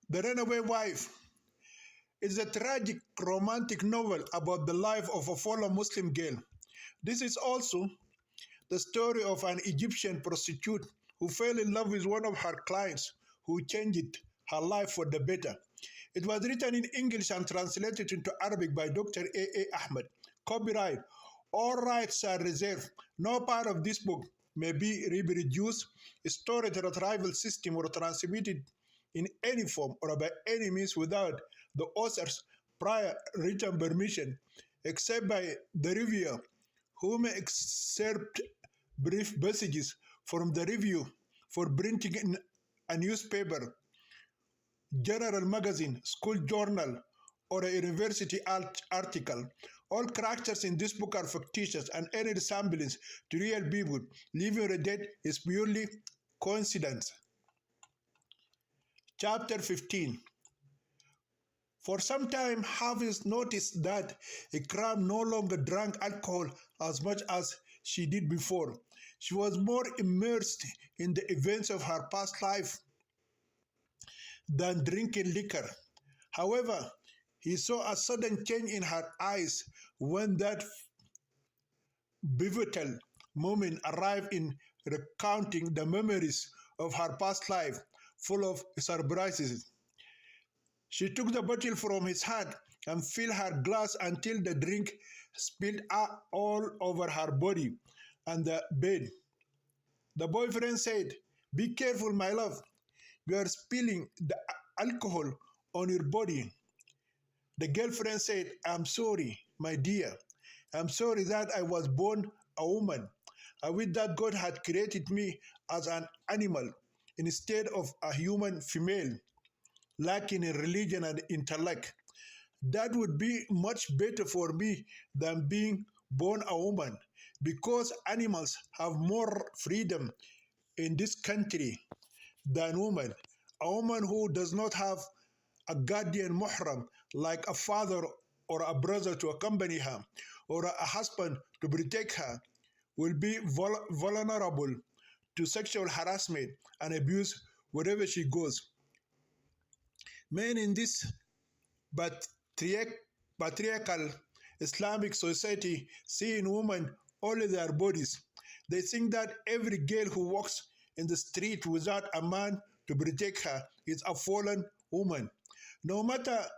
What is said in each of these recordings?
The Runaway Wife is a tragic romantic novel about the life of a fallen Muslim girl. This is also the story of an Egyptian prostitute who fell in love with one of her clients who changed her life for the better. It was written in English and translated into Arabic by Dr. A. Ahmed. Copyright. All rights are reserved. No part of this book may be reproduced, stored in a tribal system, or transmitted in any form or by any means without the author's prior written permission, except by the reviewer, who may accept brief passages from the review for printing in a newspaper, general magazine, school journal, or a university article. All characters in this book are fictitious, and any resemblance to real people, living or dead, is purely coincidence. Chapter 15. For some time, Hafiz noticed that Ikram no longer drank alcohol as much as she did before. She was more immersed in the events of her past life than drinking liquor. However, he saw a sudden change in her eyes when that pivotal moment arrived in recounting the memories of her past life, full of surprises. She took the bottle from his hand and filled her glass until the drink spilled out all over her body and the bed. The boyfriend said, "Be careful, my love. You are spilling the alcohol on your body." The girlfriend said, "I'm sorry, my dear. I'm sorry that I was born a woman. I wish that God had created me as an animal instead of a human female, lacking in religion and intellect. That would be much better for me than being born a woman, because animals have more freedom in this country than women. A woman who does not have a guardian muhram like a father or a brother to accompany her, or a husband to protect her, will be vulnerable to sexual harassment and abuse wherever she goes. Men in this patriarchal Islamic society see in women only their bodies. They think that every girl who walks in the street without a man to protect her is a fallen woman. No matter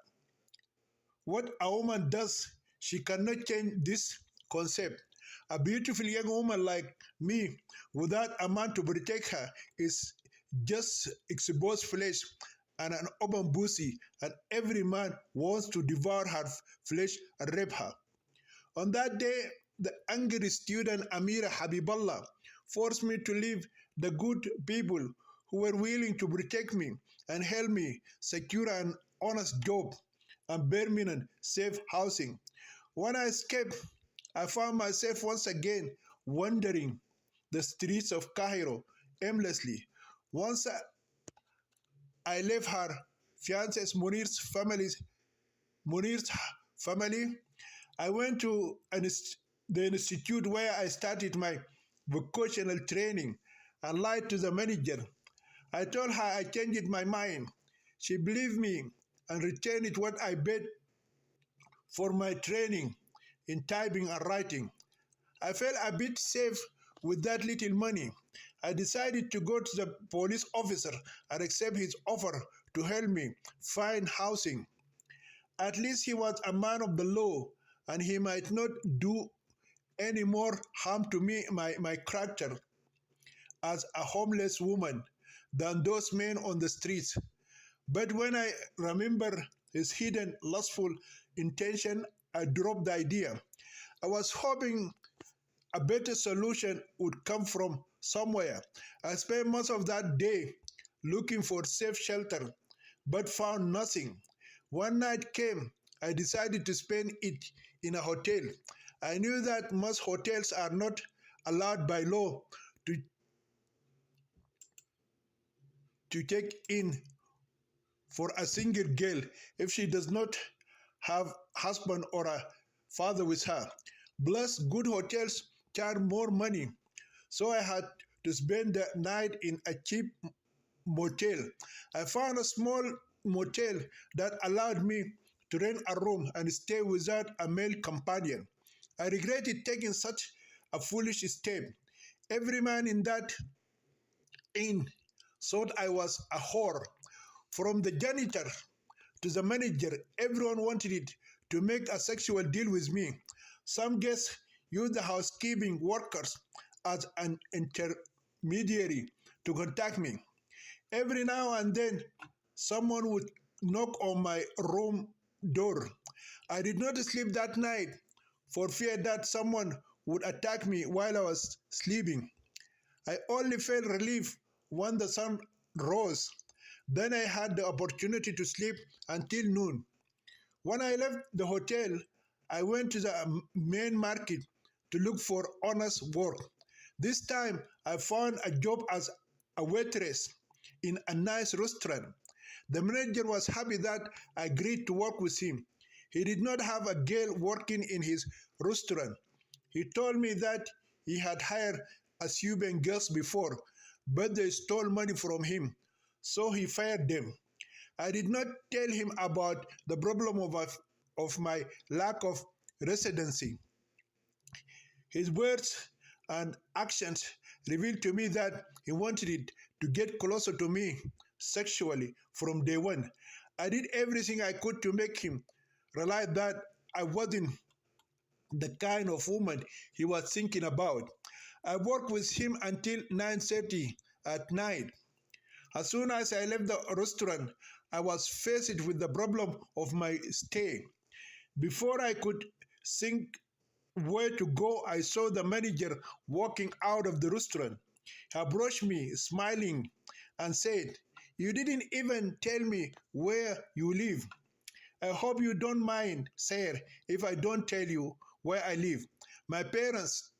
what a woman does, she cannot change this concept. A beautiful young woman like me, without a man to protect her, is just exposed flesh and an open pussy, and every man wants to devour her flesh and rape her. On that day, the angry student Amira Habiballah forced me to leave the good people who were willing to protect me and help me secure an honest job and permanent safe housing. When I escaped, I found myself once again wandering the streets of Cairo aimlessly. Once I left her fiance's Munir's family. I went to the institute where I started my vocational training and lied to the manager. I told her I changed my mind. She believed me and returned what I paid for my training in typing and writing. I felt a bit safe with that little money. I decided to go to the police officer and accept his offer to help me find housing. At least he was a man of the law, and he might not do any more harm to me, my character, as a homeless woman than those men on the streets. But when I remember his hidden lustful intention, I dropped the idea. I was hoping a better solution would come from somewhere. I spent most of that day looking for safe shelter, but found nothing. One night came. I decided to spend it in a hotel. I knew that most hotels are not allowed by law to take in for a single girl if she does not have husband or a father with her. Plus, good hotels charge more money, so I had to spend the night in a cheap motel. I found a small motel that allowed me to rent a room and stay without a male companion. I regretted taking such a foolish step. Every man in that inn thought I was a whore. From the janitor to the manager, everyone wanted it to make a sexual deal with me. Some guests used the housekeeping workers as an intermediary to contact me. Every now and then, someone would knock on my room door. I did not sleep that night for fear that someone would attack me while I was sleeping. I only felt relief when the sun rose. Then I had the opportunity to sleep until noon. When I left the hotel, I went to the main market to look for honest work. This time, I found a job as a waitress in a nice restaurant. The manager was happy that I agreed to work with him. He did not have a girl working in his restaurant. He told me that he had hired a Cuban girls before, but they stole money from him, so he fired them. I did not tell him about the problem of my lack of residency. His words and actions revealed to me that he wanted it to get closer to me sexually from day one. I did everything I could to make him realize that I wasn't the kind of woman he was thinking about. I worked with him until 9:30 at night. As soon as I left the restaurant, I was faced with the problem of my stay. Before I could think where to go, I saw the manager walking out of the restaurant. He approached me, smiling, and said, "You didn't even tell me where you live. I hope you don't mind, sir, if I don't tell you where I live. My parents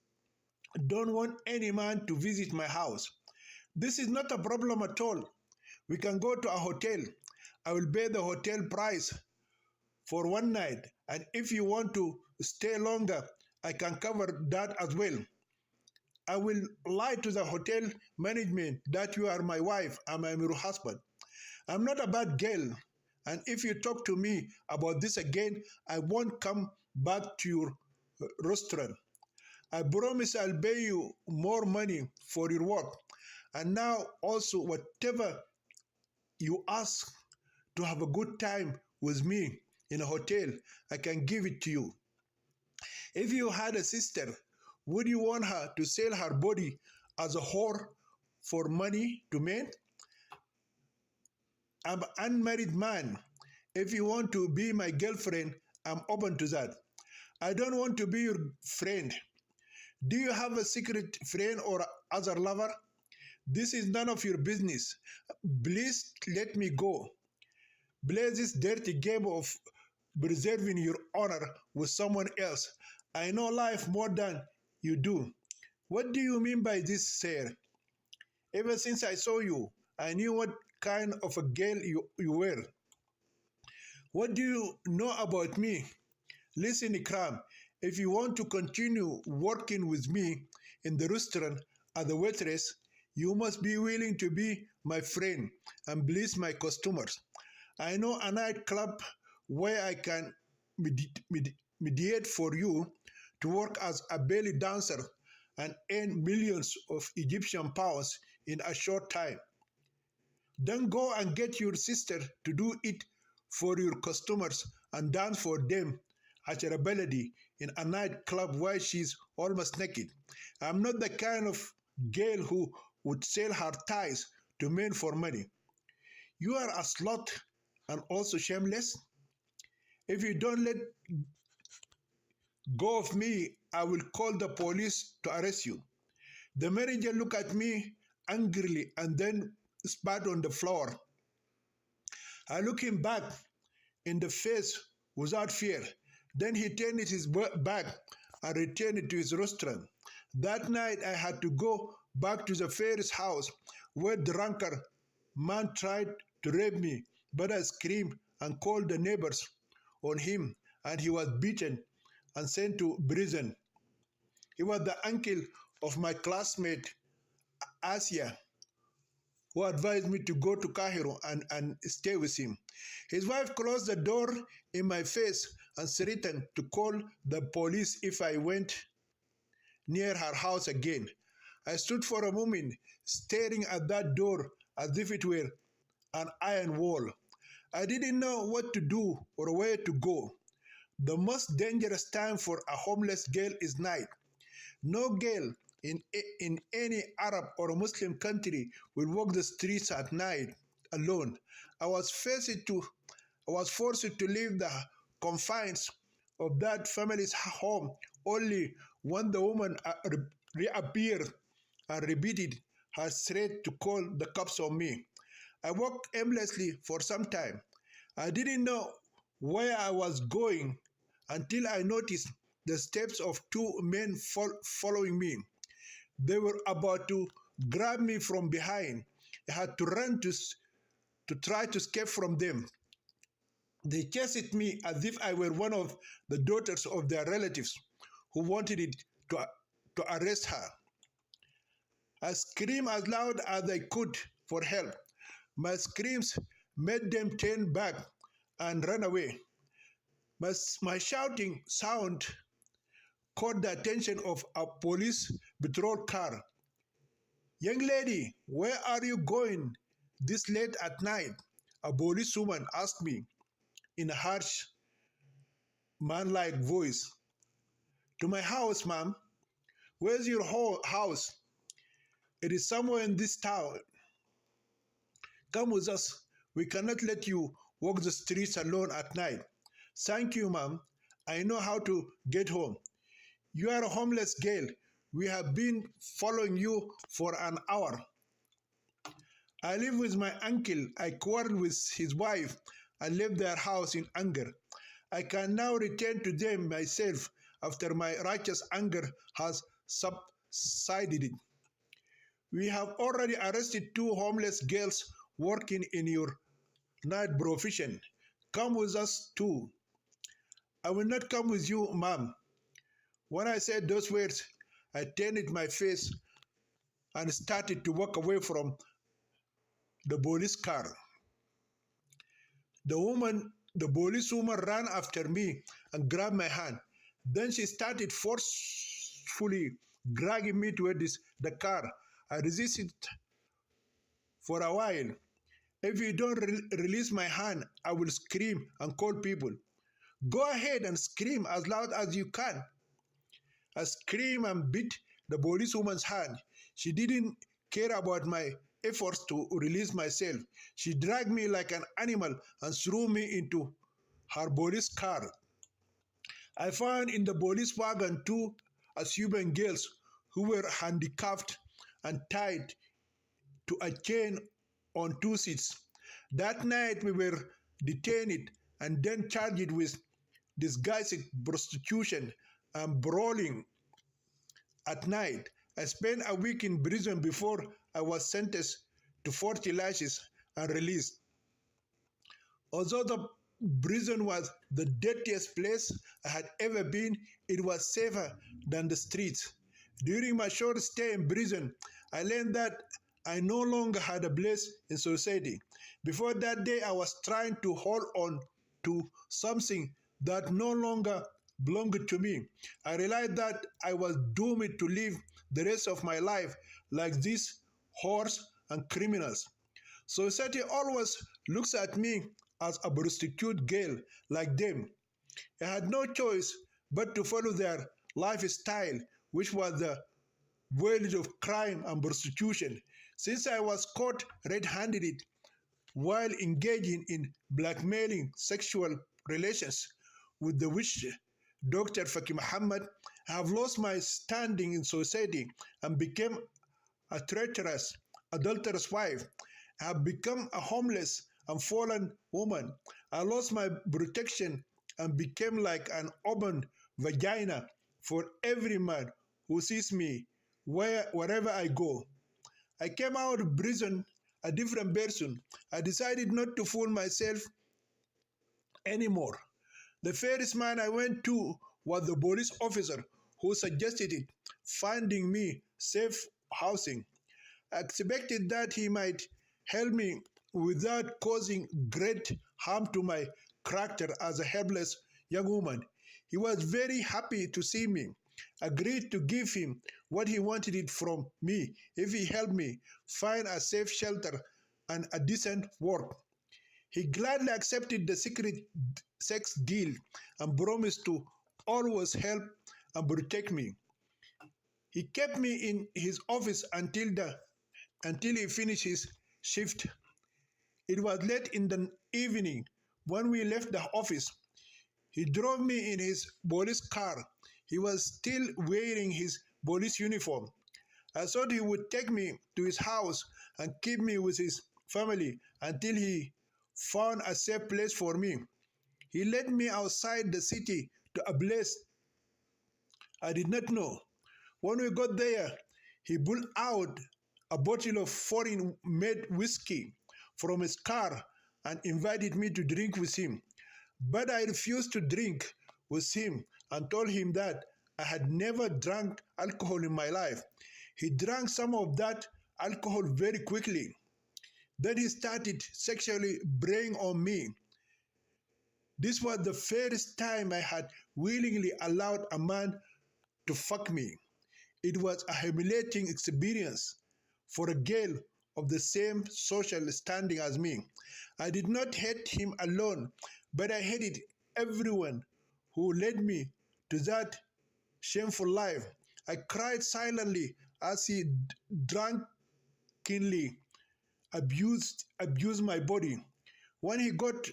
don't want any man to visit my house." "This is not a problem at all. We can go to a hotel. I will pay the hotel price for one night, and if you want to stay longer, I can cover that as well. I will lie to the hotel management that you are my wife and I'm your husband. I'm not a bad girl, and if you talk to me about this again, I won't come back to your restaurant. I promise I'll pay you more money for your work. And now also whatever you ask to have a good time with me in a hotel, I can give it to you. If you had a sister, would you want her to sell her body as a whore for money to men? I'm an unmarried man. If you want to be my girlfriend, I'm open to that. I don't want to be your friend. Do you have a secret friend or other lover? This is none of your business. Please let me go. Play this dirty game of preserving your honor with someone else. I know life more than you do. What do you mean by this, sir? Ever since I saw you, I knew what kind of a girl you were. What do you know about me? Listen, Ikram, if you want to continue working with me in the restaurant as a waitress, you must be willing to be my friend and please my customers. I know a nightclub where I can mediate for you to work as a belly dancer and earn millions of Egyptian pounds in a short time. Then go and get your sister to do it for your customers and dance for them at your ability in a nightclub where she's almost naked. I'm not the kind of girl who would sell her thighs to men for money. You are a slut and also shameless. If you don't let go of me, I will call the police to arrest you." The manager looked at me angrily and then spat on the floor. I looked him back in the face without fear. Then he turned his back and returned to his restaurant. That night I had to go back to the Ferris house where the drunkard man tried to rape me, but I screamed and called the neighbors on him, and he was beaten and sent to prison. He was the uncle of my classmate Asia, who advised me to go to Cairo and stay with him. His wife closed the door in my face and threatened to call the police if I went near her house again. I stood for a moment, staring at that door as if it were an iron wall. I didn't know what to do or where to go. The most dangerous time for a homeless girl is night. No girl in any Arab or Muslim country will walk the streets at night alone. I was forced to leave the confines of that family's home only when the woman reappeared and repeated her threat to call the cops on me. I walked aimlessly for some time. I didn't know where I was going until I noticed the steps of two men following me. They were about to grab me from behind. I had to run to try to escape from them. They chased me as if I were one of the daughters of their relatives who wanted it to arrest her. I screamed as loud as I could for help. My screams made them turn back and run away. My shouting sound caught the attention of a police patrol car. "Young lady, where are you going this late at night?" a policewoman asked me in a harsh, man-like voice. "To my house, ma'am." "Where's your house?" "It is somewhere in this town." "Come with us. We cannot let you walk the streets alone at night." "Thank you, ma'am. I know how to get home." "You are a homeless girl. We have been following you for an hour." "I live with my uncle. I quarreled with his wife and left their house in anger. I can now return to them myself after my righteous anger has subsided. We have already arrested two homeless girls working in your night profession. Come with us too." "I will not come with you, ma'am." When I said those words, I turned my face and started to walk away from the police car. The policewoman ran after me and grabbed my hand. Then she started forcefully dragging me towards the car. I resisted for a while. "If you don't release my hand, I will scream and call people." "Go ahead and scream as loud as you can." I screamed and bit the policewoman's hand. She didn't care about my efforts to release myself. She dragged me like an animal and threw me into her police car. I found in the police wagon two Asuban girls who were handicapped and tied to a chain on two seats. That night we were detained and then charged with disguised prostitution and brawling at night. I spent a week in prison before I was sentenced to 40 lashes and released. Although the prison was the dirtiest place I had ever been, it was safer than the streets. During my short stay in prison, I learned that I no longer had a place in society. Before that day, I was trying to hold on to something that no longer belonged to me. I realized that I was doomed to live the rest of my life like these whores and criminals. Society always looks at me as a prostitute girl like them. I had no choice but to follow their lifestyle, which was the world of crime and prostitution. Since I was caught red-handed while engaging in blackmailing sexual relations with the witch Dr. Faki Muhammad, I have lost my standing in society and became a treacherous, adulterous wife. I have become a homeless and fallen woman. I lost my protection and became like an open vagina for every man who sees me wherever I go. I came out of prison a different person. I decided not to fool myself anymore. The first man I went to was the police officer who suggested finding me safe housing. I expected that he might help me without causing great harm to my character as a helpless young woman. He was very happy to see me, agreed to give him what he wanted it from me if he helped me find a safe shelter and a decent work. He gladly accepted the secret sex deal and promised to always help and protect me. He kept me in his office until he finished his shift. It was late in the evening when we left the office. He drove me in his police car. He was still wearing his police uniform. I thought he would take me to his house and keep me with his family until he found a safe place for me. He led me outside the city to a place I did not know. When we got there, he pulled out a bottle of foreign-made whiskey from his car and invited me to drink with him. But I refused to drink with him and told him that I had never drank alcohol in my life. He drank some of that alcohol very quickly. Then he started sexually preying on me. This was the first time I had willingly allowed a man to fuck me. It was a humiliating experience for a girl of the same social standing as me. I did not hate him alone, but I hated everyone who led me to that shameful life. I cried silently as he drunkenly abused my body. When he got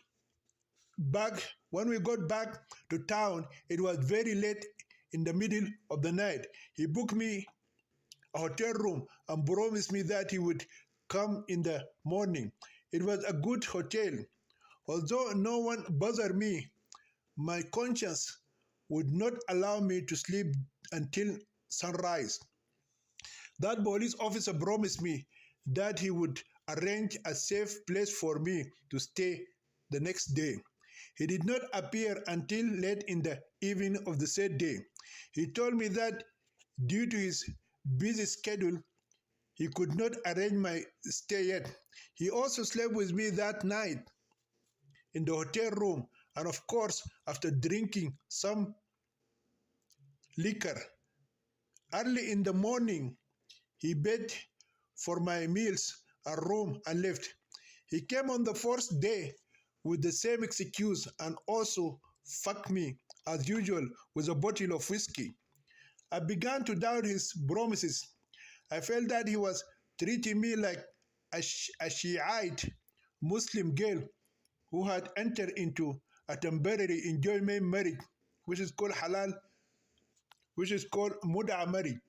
when we got back to town, it was very late in the middle of the night. He booked me a hotel room and promised me that he would come in the morning. It was a good hotel. Although no one bothered me, my conscience would not allow me to sleep until sunrise. That police officer promised me that he would arrange a safe place for me to stay the next day. He did not appear until late in the evening of the said day. He told me that due to his busy schedule, he could not arrange my stay yet. He also slept with me that night in the hotel room, and of course, after drinking some liquor. Early in the morning, he paid for my meals and room and left. He came on the first day with the same excuse and also fucked me as usual with a bottle of whiskey. I began to doubt his promises. I felt that he was treating me like a Shiite Muslim girl who had entered into a temporary enjoyment marriage, which is called halal, which is called muda marriage.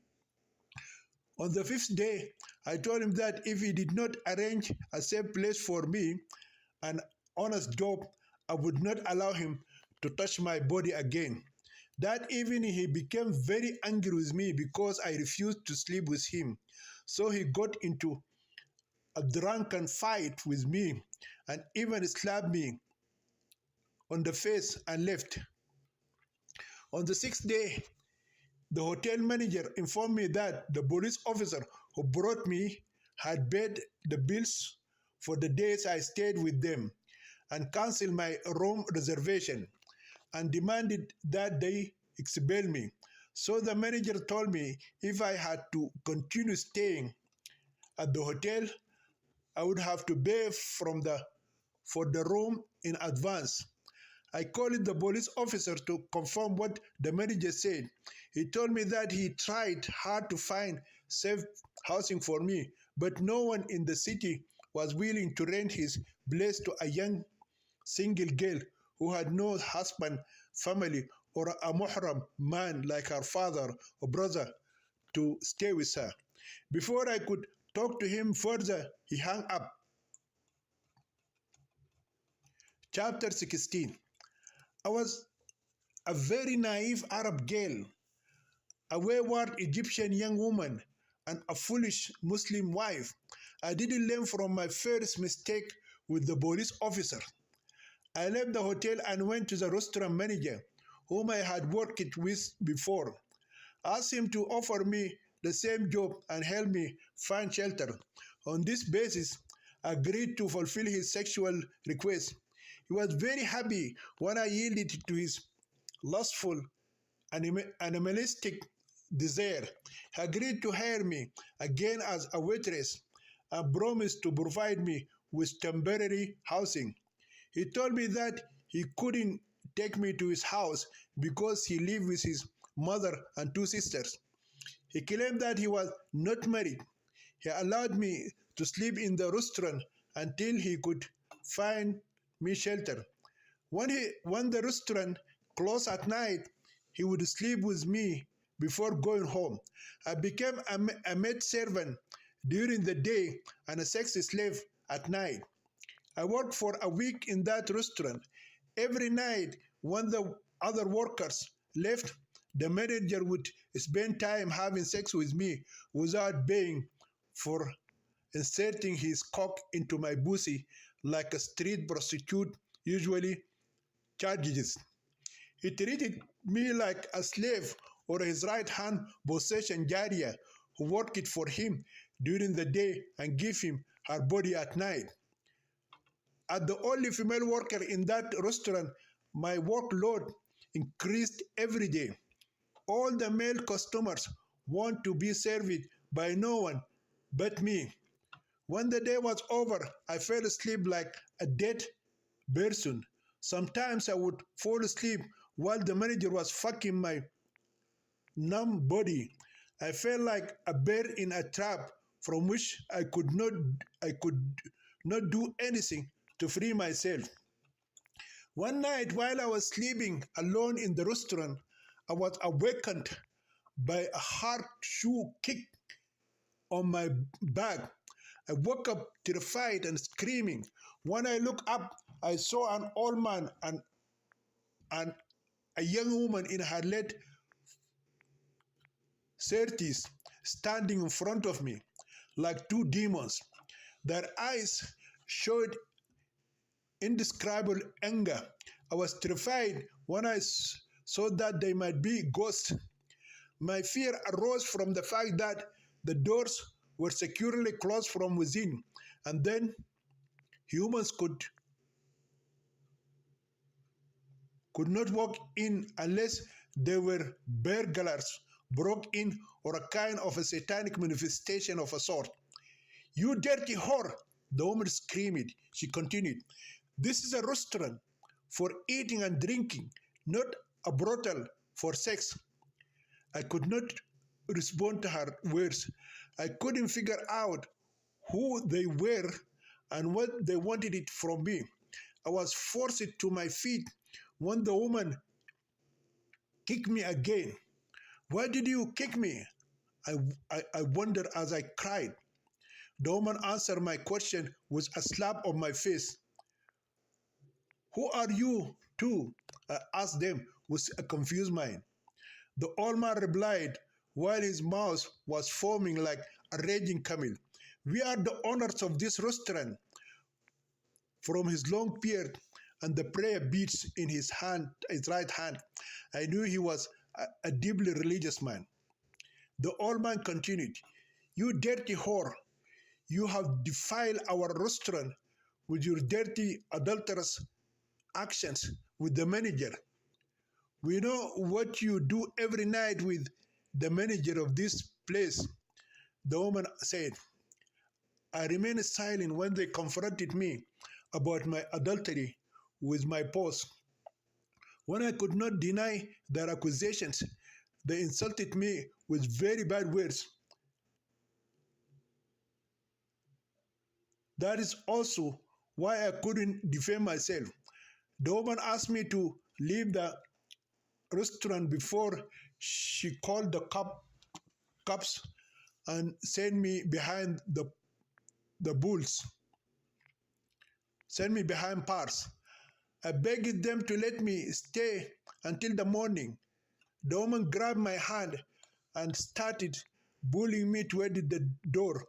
On the fifth day, I told him that if he did not arrange a safe place for me, an honest job, I would not allow him to touch my body again. That evening, he became very angry with me because I refused to sleep with him. So he got into a drunken fight with me and even slapped me on the face and left. On the sixth day, the hotel manager informed me that the police officer who brought me had paid the bills for the days I stayed with them and canceled my room reservation and demanded that they expel me. So the manager told me if I had to continue staying at the hotel, I would have to pay for the room in advance. I called the police officer to confirm what the manager said. He told me that he tried hard to find safe housing for me, but no one in the city was willing to rent his place to a young single girl who had no husband, family, or a muhram man like her father or brother to stay with her. Before I could talk to him further, he hung up. Chapter 16. I was a very naive Arab girl, a wayward Egyptian young woman, and a foolish Muslim wife. I didn't learn from my first mistake with the police officer. I left the hotel and went to the restaurant manager, whom I had worked with before. I asked him to offer me the same job and help me find shelter. On this basis, agreed to fulfill his sexual request. He was very happy when I yielded to his lustful, animalistic desire. He agreed to hire me again as a waitress and promised to provide me with temporary housing. He told me that he couldn't take me to his house because he lived with his mother and two sisters. He claimed that he was not married. He allowed me to sleep in the restaurant until he could find me shelter. When the restaurant closed at night, he would sleep with me before going home. I became a maid servant during the day and a sex slave at night. I worked for a week in that restaurant. Every night, when the other workers left, the manager would spend time having sex with me without paying for inserting his cock into my pussy like a street prostitute usually charges. He treated me like a slave or his right-hand possession Jaria who worked for him during the day and gave him her body at night. As the only female worker in that restaurant, my workload increased every day. All the male customers want to be served by no one but me. When the day was over, I fell asleep like a dead person. Sometimes I would fall asleep while the manager was fucking my numb body. I felt like a bear in a trap from which I could not do anything to free myself. One night while I was sleeping alone in the restaurant, I was awakened by a hard shoe kick on my back. I woke up terrified and screaming. When I looked up, I saw an old man and a young woman in her late 30s standing in front of me like two demons. Their eyes showed indescribable anger. I was terrified when I saw that they might be ghosts. My fear arose from the fact that the doors were securely closed from within, and then humans could not walk in unless they were burglars, broke in, or a kind of a satanic manifestation of a sort. "You dirty whore!" the woman screamed. She continued, "This is a restaurant for eating and drinking, not a brothel for sex." I could not respond to her words. I couldn't figure out who they were and what they wanted it from me. I was forced to my feet when the woman kicked me again. "Why did you kick me?" I wondered as I cried. The woman answered my question with a slap on my face. "Who are you two?" I asked them with a confused mind. The old man replied while his mouth was foaming like a raging camel. "We are the owners of this restaurant." From his long beard and the prayer beads in his right hand, I knew he was a deeply religious man. The old man continued, "You dirty whore, you have defiled our restaurant with your dirty, adulterous actions with the manager. We know what you do every night with the manager of this place," the woman said. I remained silent when they confronted me about my adultery with my boss. When I could not deny their accusations, they insulted me with very bad words. That is also why I couldn't defend myself. The woman asked me to leave the restaurant before she called the cops and sent me behind the bulls. Sent me behind bars. I begged them to let me stay until the morning. The woman grabbed my hand and started bullying me toward the door.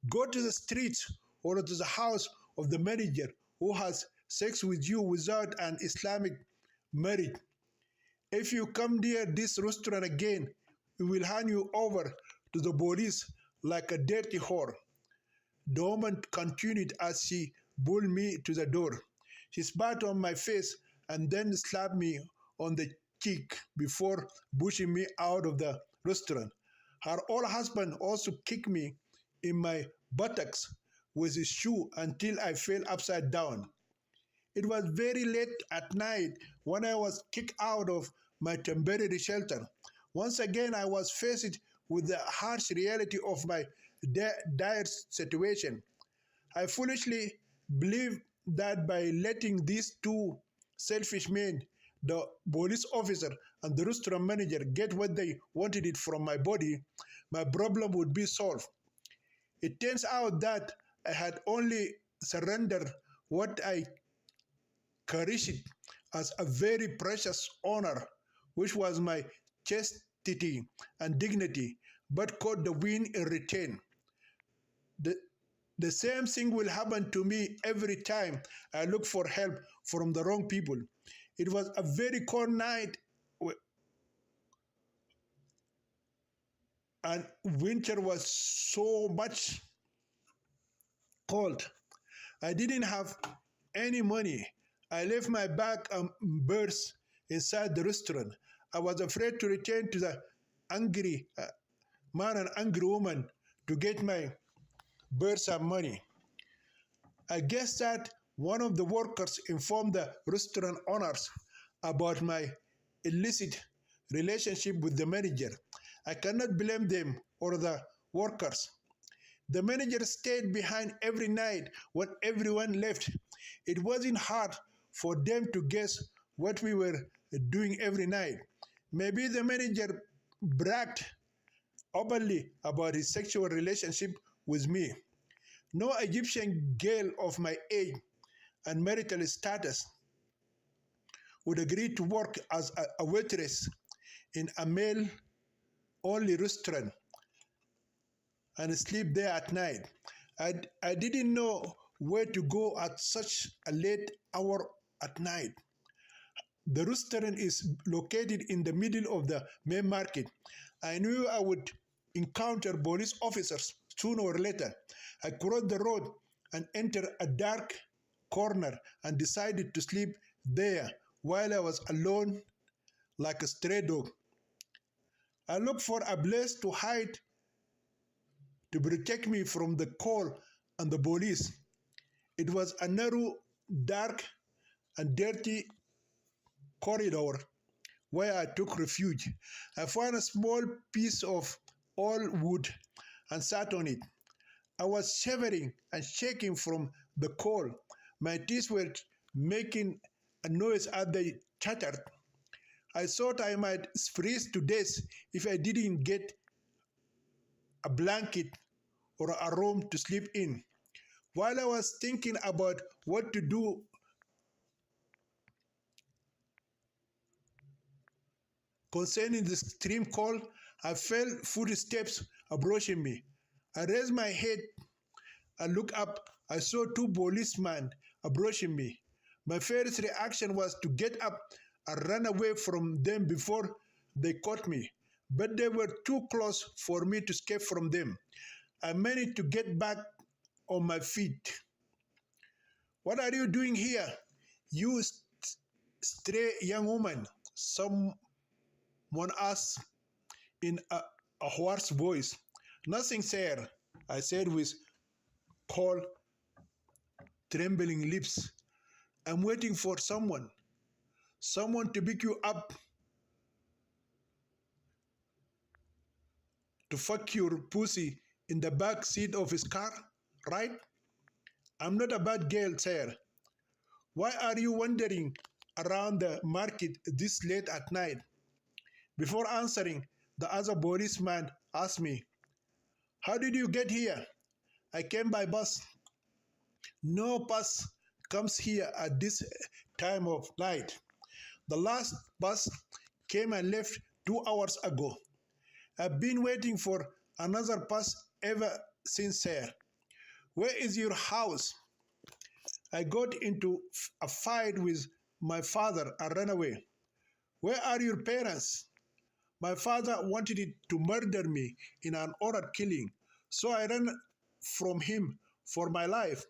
"Go to the streets or to the house of the manager who has sex with you without an Islamic marriage. If you come near this restaurant again, we will hand you over to the police like a dirty whore." The woman continued as she pulled me to the door. She spat on my face and then slapped me on the cheek before pushing me out of the restaurant. Her old husband also kicked me in my buttocks with his shoe until I fell upside down. It was very late at night when I was kicked out of my temporary shelter. Once again, I was faced with the harsh reality of my dire situation. I foolishly believed that by letting these two selfish men, the police officer and the restaurant manager, get what they wanted it from my body, my problem would be solved. It turns out that I had only surrendered what I cherished as a very precious honor, which was my chastity and dignity, but caught the wind in return. The, the same thing will happen to me every time I look for help from the wrong people. It was a very cold night and winter was so much cold. I didn't have any money. I left my bag and purse inside the restaurant. I was afraid to return to the angry man and angry woman to get my purse and money. I guess that one of the workers informed the restaurant owners about my illicit relationship with the manager. I cannot blame them or the workers. The manager stayed behind every night when everyone left. It wasn't hard for them to guess what we were doing every night. Maybe the manager bragged openly about his sexual relationship with me. No Egyptian girl of my age and marital status would agree to work as a waitress in a male-only restaurant and sleep there at night. I didn't know where to go at such a late hour at night. The restaurant is located in the middle of the main market. I knew I would encounter police officers sooner or later. I crossed the road and entered a dark corner and decided to sleep there while I was alone like a stray dog. I looked for a place to hide to protect me from the cold and the police. It was a narrow, dark, and dirty corridor where I took refuge. I found a small piece of old wood and sat on it. I was shivering and shaking from the cold. My teeth were making a noise as they chattered. I thought I might freeze to death if I didn't get a blanket or a room to sleep in. While I was thinking about what to do concerning the extreme cold, I felt footsteps approaching me. I raised my head and looked up. I saw two policemen approaching me. My first reaction was to get up and run away from them before they caught me, but they were too close for me to escape from them. I managed to get back on my feet. "What are you doing here, you stray young woman?" someone asked in a hoarse voice. "Nothing, sir," I said with cold, trembling lips. "I'm waiting for someone to pick you up to fuck your pussy in the back seat of his car, right? I'm not a bad girl, sir. Why are you wandering around the market this late at night?" Before answering, the other policeman asked me, "How did you get here?" "I came by bus." "No bus comes here at this time of night. The last bus came and left 2 hours ago. I've been waiting for another bus ever since, sir." "Where is your house?" "I got into a fight with my father and ran away." "Where are your parents?" "My father wanted to murder me in an honor killing, so I ran from him for my life.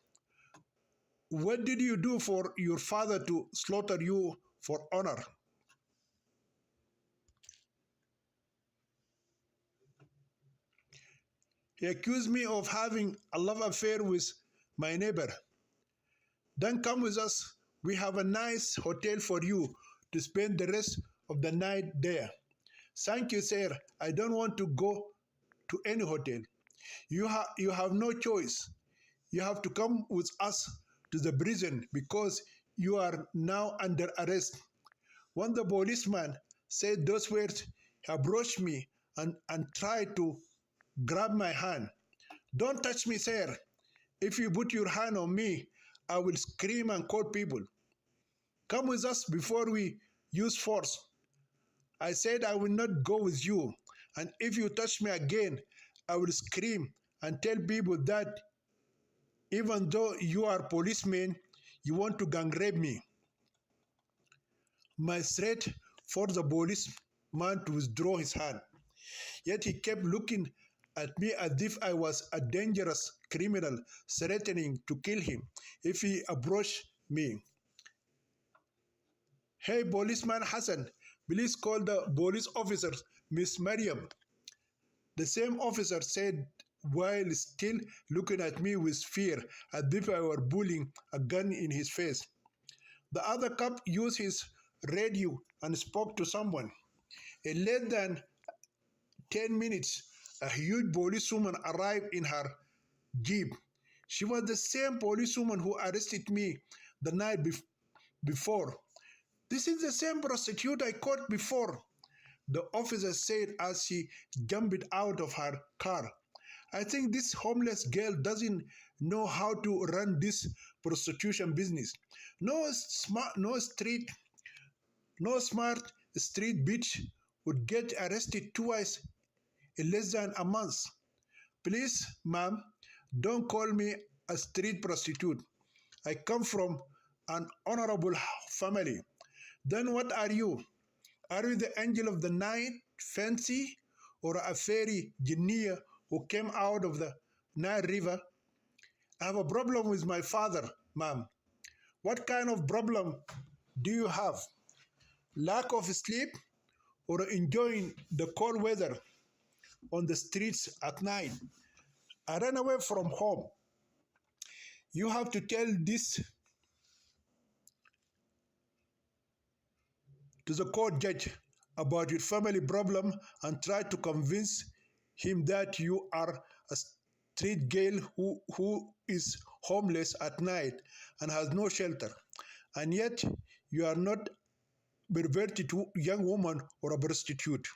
What did you do for your father to slaughter you for honor? He accused me of having a love affair with my neighbor. Then come with us. We have a nice hotel for you to spend the rest of the night there. Thank you, sir. I don't want to go to any hotel. You have no choice. You have to come with us to the prison because you are now under arrest. When the policeman said those words, he approached me and tried to grab my hand. Don't touch me, sir. If you put your hand on me, I will scream and call people. Come with us before we use force. I said I will not go with you, and if you touch me again, I will scream and tell people that even though you are policemen, you want to gang rape me. My threat forced the policeman to withdraw his hand. Yet he kept looking at me as if I was a dangerous criminal, threatening to kill him if he approached me. Hey, policeman Hassan, please call the police officer, Miss Mariam. The same officer said while still looking at me with fear, as if I were pulling a gun in his face. The other cop used his radio and spoke to someone. In less than 10 minutes, a huge policewoman arrived in her jeep. She was the same policewoman who arrested me the night before. This is the same prostitute I caught before, the officer said as she jumped out of her car. I think this homeless girl doesn't know how to run this prostitution business. No smart street bitch would get arrested twice in less than a month. Please, ma'am, don't call me a street prostitute. I come from an honorable family. Then what are you? Are you the angel of the night, fancy, or a fairy genie who came out of the Nile River? I have a problem with my father, ma'am. What kind of problem do you have? Lack of sleep or enjoying the cold weather on the streets at night? I ran away from home. You have to tell this to the court judge about your family problem and try to convince him that you are a street girl who is homeless at night and has no shelter. And yet you are not a perverted young woman or a prostitute.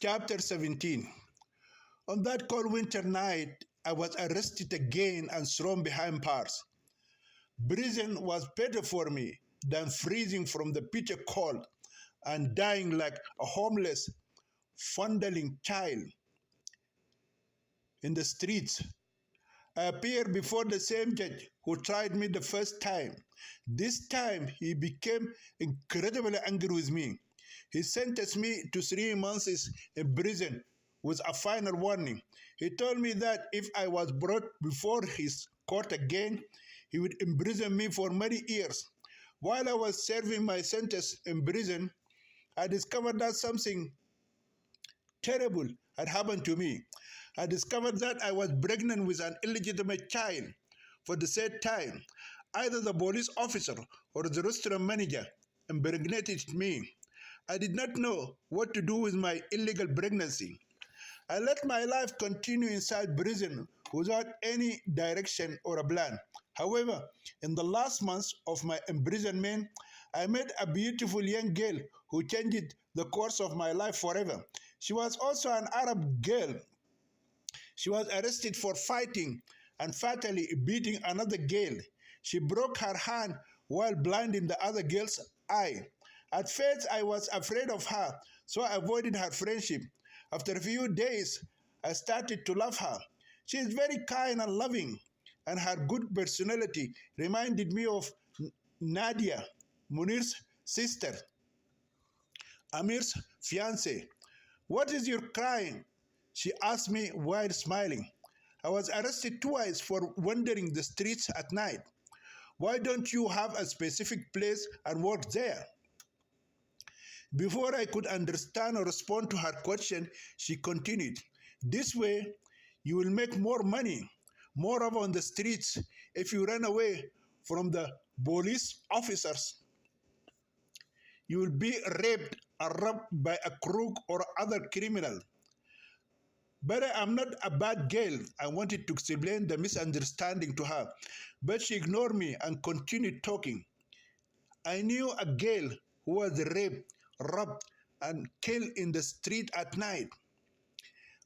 Chapter 17. On that cold winter night, I was arrested again and thrown behind bars. Prison was better for me than freezing from the bitter cold and dying like a homeless, fondling child in the streets. I appeared before the same judge who tried me the first time. This time, he became incredibly angry with me. He sentenced me to 3 months in prison with a final warning. He told me that if I was brought before his court again, he would imprison me for many years. While I was serving my sentence in prison, I discovered that something terrible had happened to me. I discovered that I was pregnant with an illegitimate child. For the third time, either the police officer or the restaurant manager impregnated me. I did not know what to do with my illegal pregnancy. I let my life continue inside prison without any direction or a plan. However, in the last months of my imprisonment, I met a beautiful young girl who changed the course of my life forever. She was also an Arab girl. She was arrested for fighting and fatally beating another girl. She broke her hand while blinding the other girl's eye. At first, I was afraid of her, so I avoided her friendship. After a few days, I started to love her. She is very kind and loving, and her good personality reminded me of Nadia, Munir's sister, Amir's fiancée. What is your crime? she asked me while smiling. I was arrested twice for wandering the streets at night. Why don't you have a specific place and work there? Before I could understand or respond to her question, she continued, this way, you will make more money, more of on the streets if you run away from the police officers. You will be raped or robbed by a crook or other criminal. But I am not a bad girl. I wanted to explain the misunderstanding to her, but she ignored me and continued talking. I knew a girl who was raped, robbed, and killed in the street at night.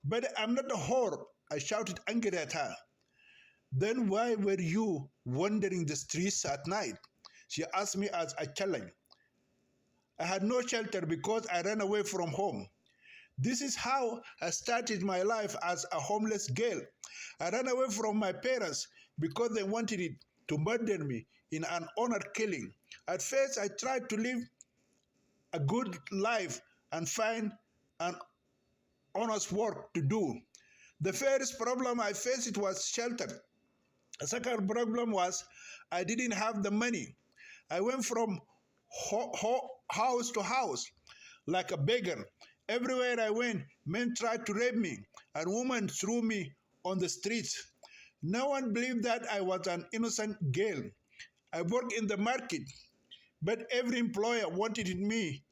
But I'm not a whore, I shouted angrily at her. Then why were you wandering the streets at night? She asked me as a challenge. I had no shelter because I ran away from home. This is how I started my life as a homeless girl. I ran away from my parents because they wanted it to murder me in an honor killing. At first, I tried to live a good life and find an honest work to do. The first problem I faced was shelter. The second problem was I didn't have the money. I went from house to house like a beggar. Everywhere I went, men tried to rape me, and women threw me on the streets. No one believed that I was an innocent girl. I worked in the market, but every employer wanted me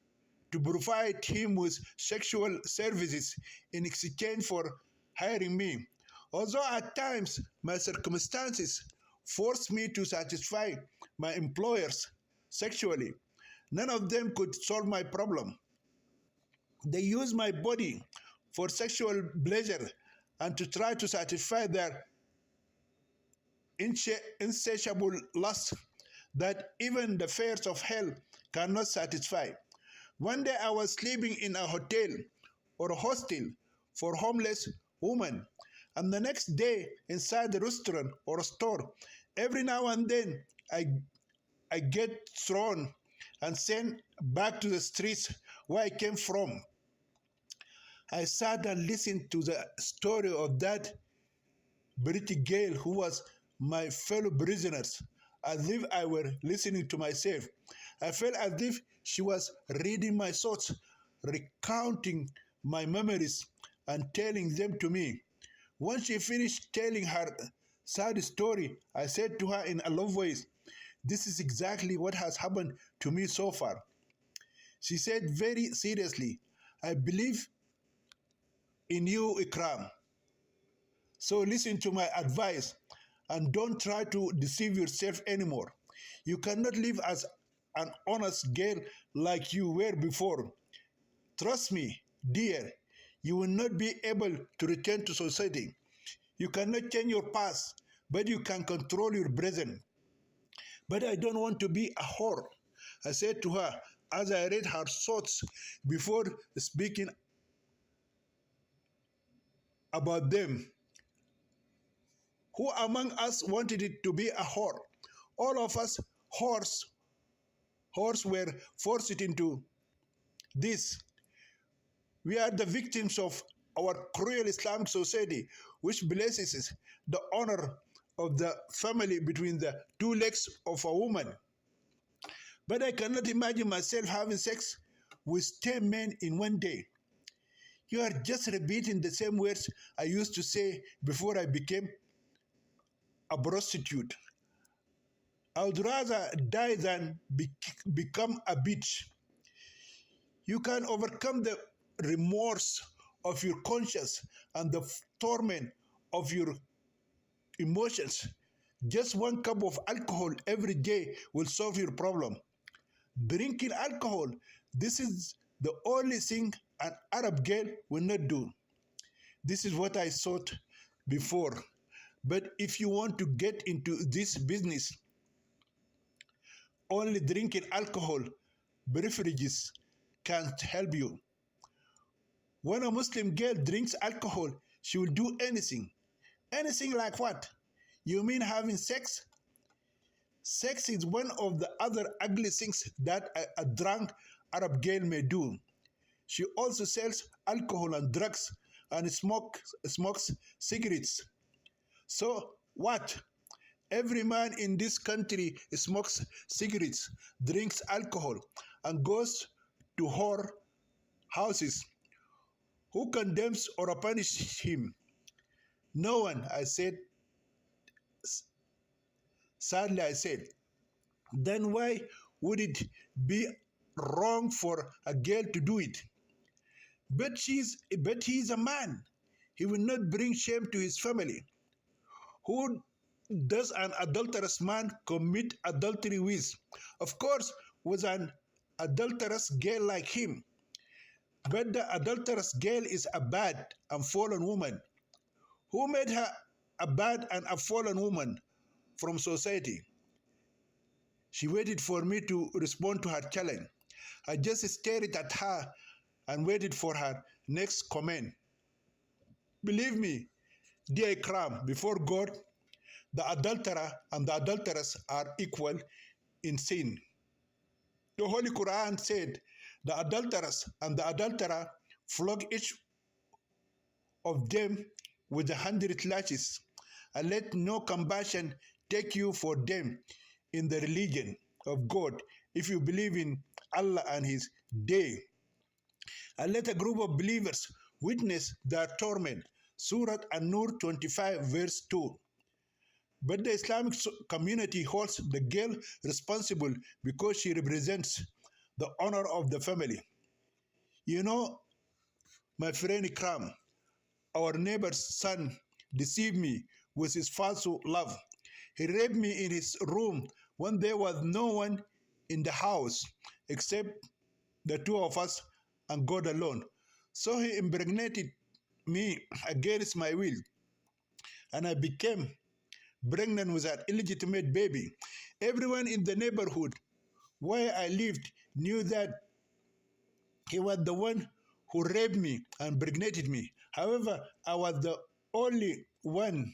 to provide him with sexual services in exchange for hiring me. Although at times my circumstances forced me to satisfy my employers sexually, none of them could solve my problem. They used my body for sexual pleasure and to try to satisfy their insatiable lust that even the fires of hell cannot satisfy. One day I was sleeping in a hotel or a hostel for homeless women, and the next day inside the restaurant or a store. Every now and then I get thrown and sent back to the streets where I came from. I sat and listened to the story of that pretty girl who was my fellow prisoners, as if I were listening to myself. I felt as if she was reading my thoughts, recounting my memories, and telling them to me. Once she finished telling her sad story, I said to her in a low voice, "This is exactly what has happened to me so far." She said very seriously, "I believe in you, Ikram. So listen to my advice and don't try to deceive yourself anymore. You cannot live as an honest girl like you were before. Trust me, dear, you will not be able to return to society. You cannot change your past, but you can control your present." "But I don't want to be a whore," I said to her as I read her thoughts before speaking about them. Who among us wanted it to be a whore? All of us whores were forced into this. We are the victims of our cruel Islamic society, which blesses the honor of the family between the two legs of a woman. But I cannot imagine myself having sex with 10 men in one day. You are just repeating the same words I used to say before I became a prostitute. I would rather die than become a bitch. You can overcome the remorse of your conscience and the torment of your emotions. Just one cup of alcohol every day will solve your problem. Drinking alcohol, this is the only thing an Arab girl will not do. This is what I thought before. But if you want to get into this business, only drinking alcohol beverages can't help you. When a Muslim girl drinks alcohol, she will do anything. Anything like what? You mean having sex? Sex is one of the other ugly things that a drunk Arab girl may do. She also sells alcohol and drugs and smokes cigarettes. So what? Every man in this country smokes cigarettes, drinks alcohol, and goes to whore houses. Who condemns or punishes him? No one, I said. Sadly, I said. Then why would it be wrong for a girl to do it? But he is a man. He will not bring shame to his family. Who does an adulterous man commit adultery with? Of course, with an adulterous girl like him. But the adulterous girl is a bad and fallen woman. Who made her a bad and a fallen woman from society? She waited for me to respond to her challenge. I just stared at her and waited for her next comment. Believe me, dear Ikram, before God, the adulterer and the adulteress are equal in sin. The Holy Quran said, the adulteress and the adulterer flog each of them with 100 lashes, and let no compassion take you for them in the religion of God if you believe in Allah and His day. And let a group of believers witness their torment. Surah An-Nur 25 verse 2. But the Islamic community holds the girl responsible because she represents the honor of the family. You know, my friend Ikram, our neighbor's son deceived me with his false love. He raped me in his room when there was no one in the house except the two of us and God alone. So he impregnated me against my will, and I became pregnant with an illegitimate baby. Everyone in the neighborhood where I lived knew that he was the one who raped me and impregnated me. However, I was the only one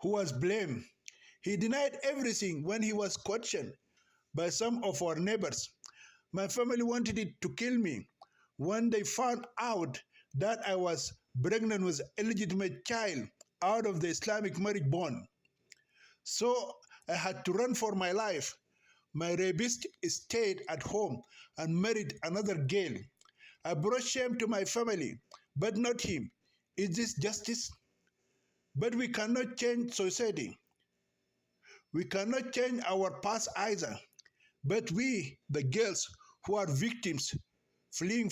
who was blamed. He denied everything when he was questioned by some of our neighbors. My family wanted it to kill me when they found out that I was pregnant with an illegitimate child out of the Islamic marriage bond. So I had to run for my life. My rapist stayed at home and married another girl. I brought shame to my family, but not him. Is this justice? But we cannot change society. We cannot change our past either. But we, the girls who are victims fleeing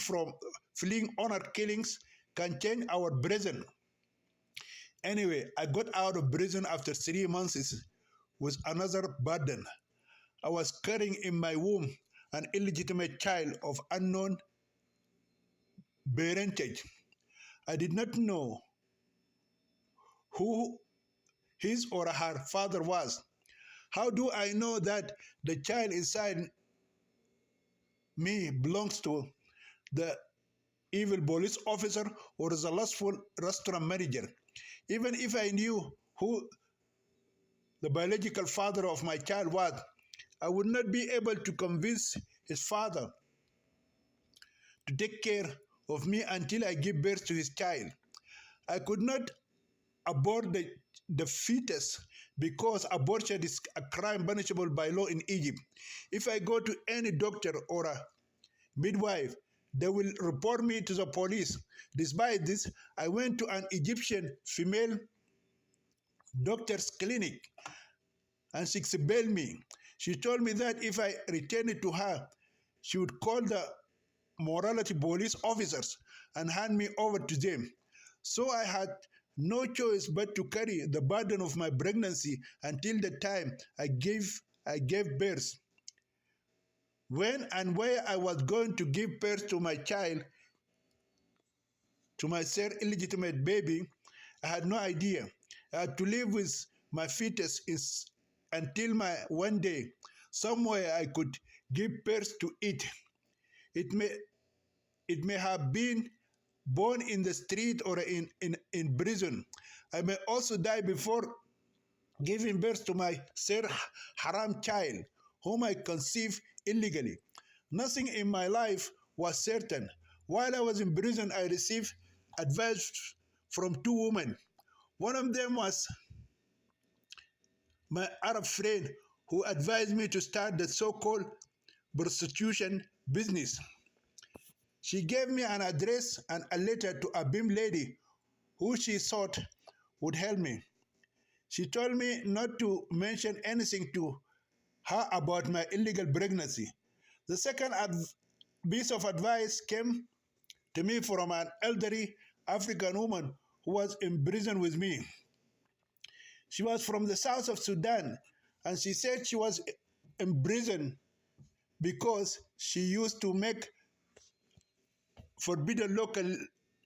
honor killings, can change our present. Anyway, I got out of prison after 3 months with another burden. I was carrying in my womb an illegitimate child of unknown parentage. I did not know who his or her father was. How do I know that the child inside me belongs to the evil police officer or the lustful restaurant manager? Even if I knew who the biological father of my child was, I would not be able to convince his father to take care of me until I give birth to his child. I could not abort the fetus because abortion is a crime punishable by law in Egypt. If I go to any doctor or a midwife, they will report me to the police. Despite this, I went to an Egyptian female doctor's clinic and she bailed me. She told me that if I returned it to her, she would call the morality police officers and hand me over to them. So I had no choice but to carry the burden of my pregnancy until the time I gave birth. When and where I was going to give birth to my child, to my said illegitimate baby, I had no idea. I had to live with my fetus until one day, somewhere I could give birth to it. It may have been born in the street or in prison. I may also die before giving birth to my said haram child, whom I conceived illegally. Nothing in my life was certain. While I was in prison, I received advice from two women. One of them was my Arab friend who advised me to start the so-called prostitution business. She gave me an address and a letter to a BIM lady who she thought would help me. She told me not to mention anything to her about my illegal pregnancy. The second piece of advice came to me from an elderly African woman who was in prison with me. She was from the south of Sudan, and she said she was in prison because she used to make forbidden local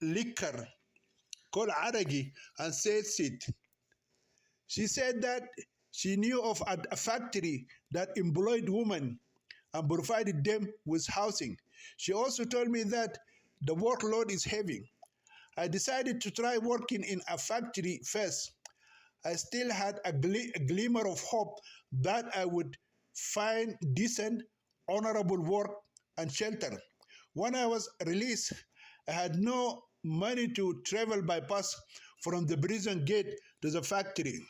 liquor called aragi and sells it. She said that she knew of a factory that employed women and provided them with housing. She also told me that the workload is heavy. I decided to try working in a factory first. I still had a glimmer of hope that I would find decent, honorable work and shelter. When I was released, I had no money to travel by bus from the prison gate to the factory.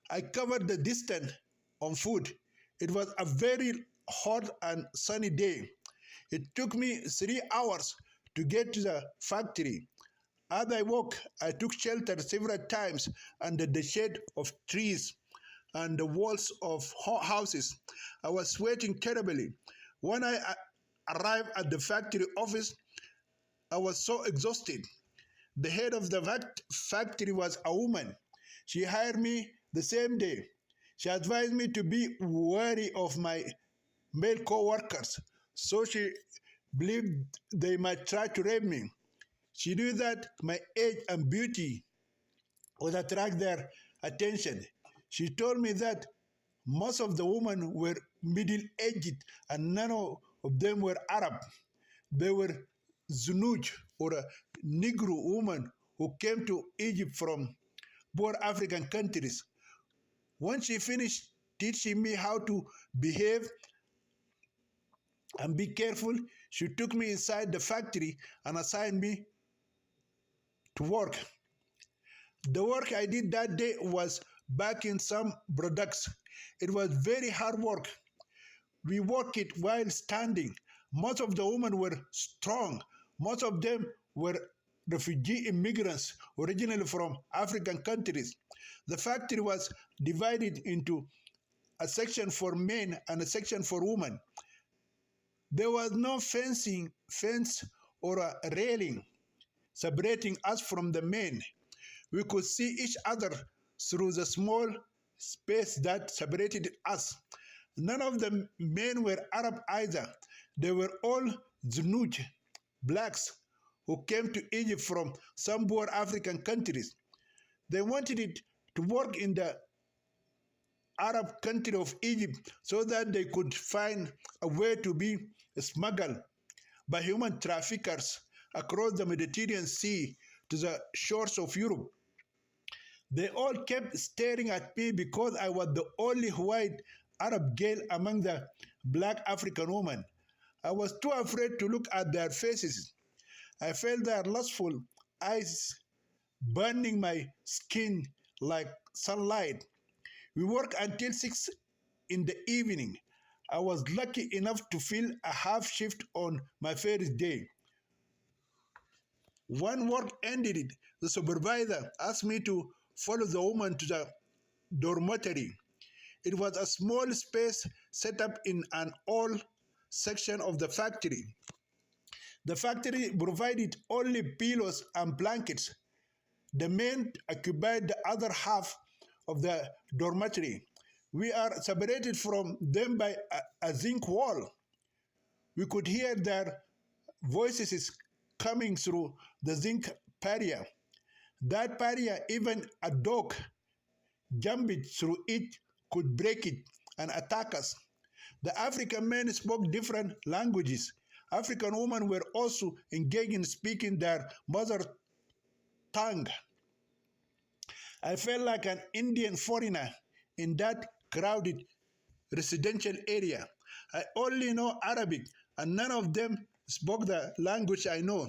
I covered the distance on foot. It was a very hot and sunny day. It took me 3 hours to get to the factory. As I walked, I took shelter several times under the shade of trees and the walls of houses. I was sweating terribly. When I arrived at the factory office, I was so exhausted. The head of the factory was a woman. She hired me the same day. She advised me to be wary of my male co-workers, so she believed they might try to rape me. She knew that my age and beauty would attract their attention. She told me that most of the women were middle-aged and none of them were Arab. They were Zunuj, or a Negro woman who came to Egypt from poor African countries. When she finished teaching me how to behave and be careful, she took me inside the factory and assigned me to work. The work I did that day was baking some products. It was very hard work. We worked it while standing. Most of the women were strong. Most of them were refugee immigrants originally from African countries. The factory was divided into a section for men and a section for women. There was no fence or a railing separating us from the men. We could see each other through the small space that separated us. None of the men were Arab either. They were all Zunuj, blacks, who came to Egypt from some poor African countries. They wanted it to work in the Arab country of Egypt so that they could find a way to be smuggled by human traffickers across the Mediterranean Sea to the shores of Europe. They all kept staring at me because I was the only white Arab girl among the black African women. I was too afraid to look at their faces. I felt their lustful eyes burning my skin like sunlight. We worked until 6 in the evening. I was lucky enough to feel a half shift on my first day. When work ended, the supervisor asked me to follow the woman to the dormitory. It was a small space set up in an old section of the factory. The factory provided only pillows and blankets. The men occupied the other half of the dormitory. We are separated from them by a zinc wall. We could hear their voices coming through the zinc barrier. That barrier, even a dog jumping through it could break it and attack us. The African men spoke different languages. African women were also engaged in speaking their mother tongue. I felt like an Indian foreigner in that crowded residential area. I only know Arabic, and none of them spoke the language I know.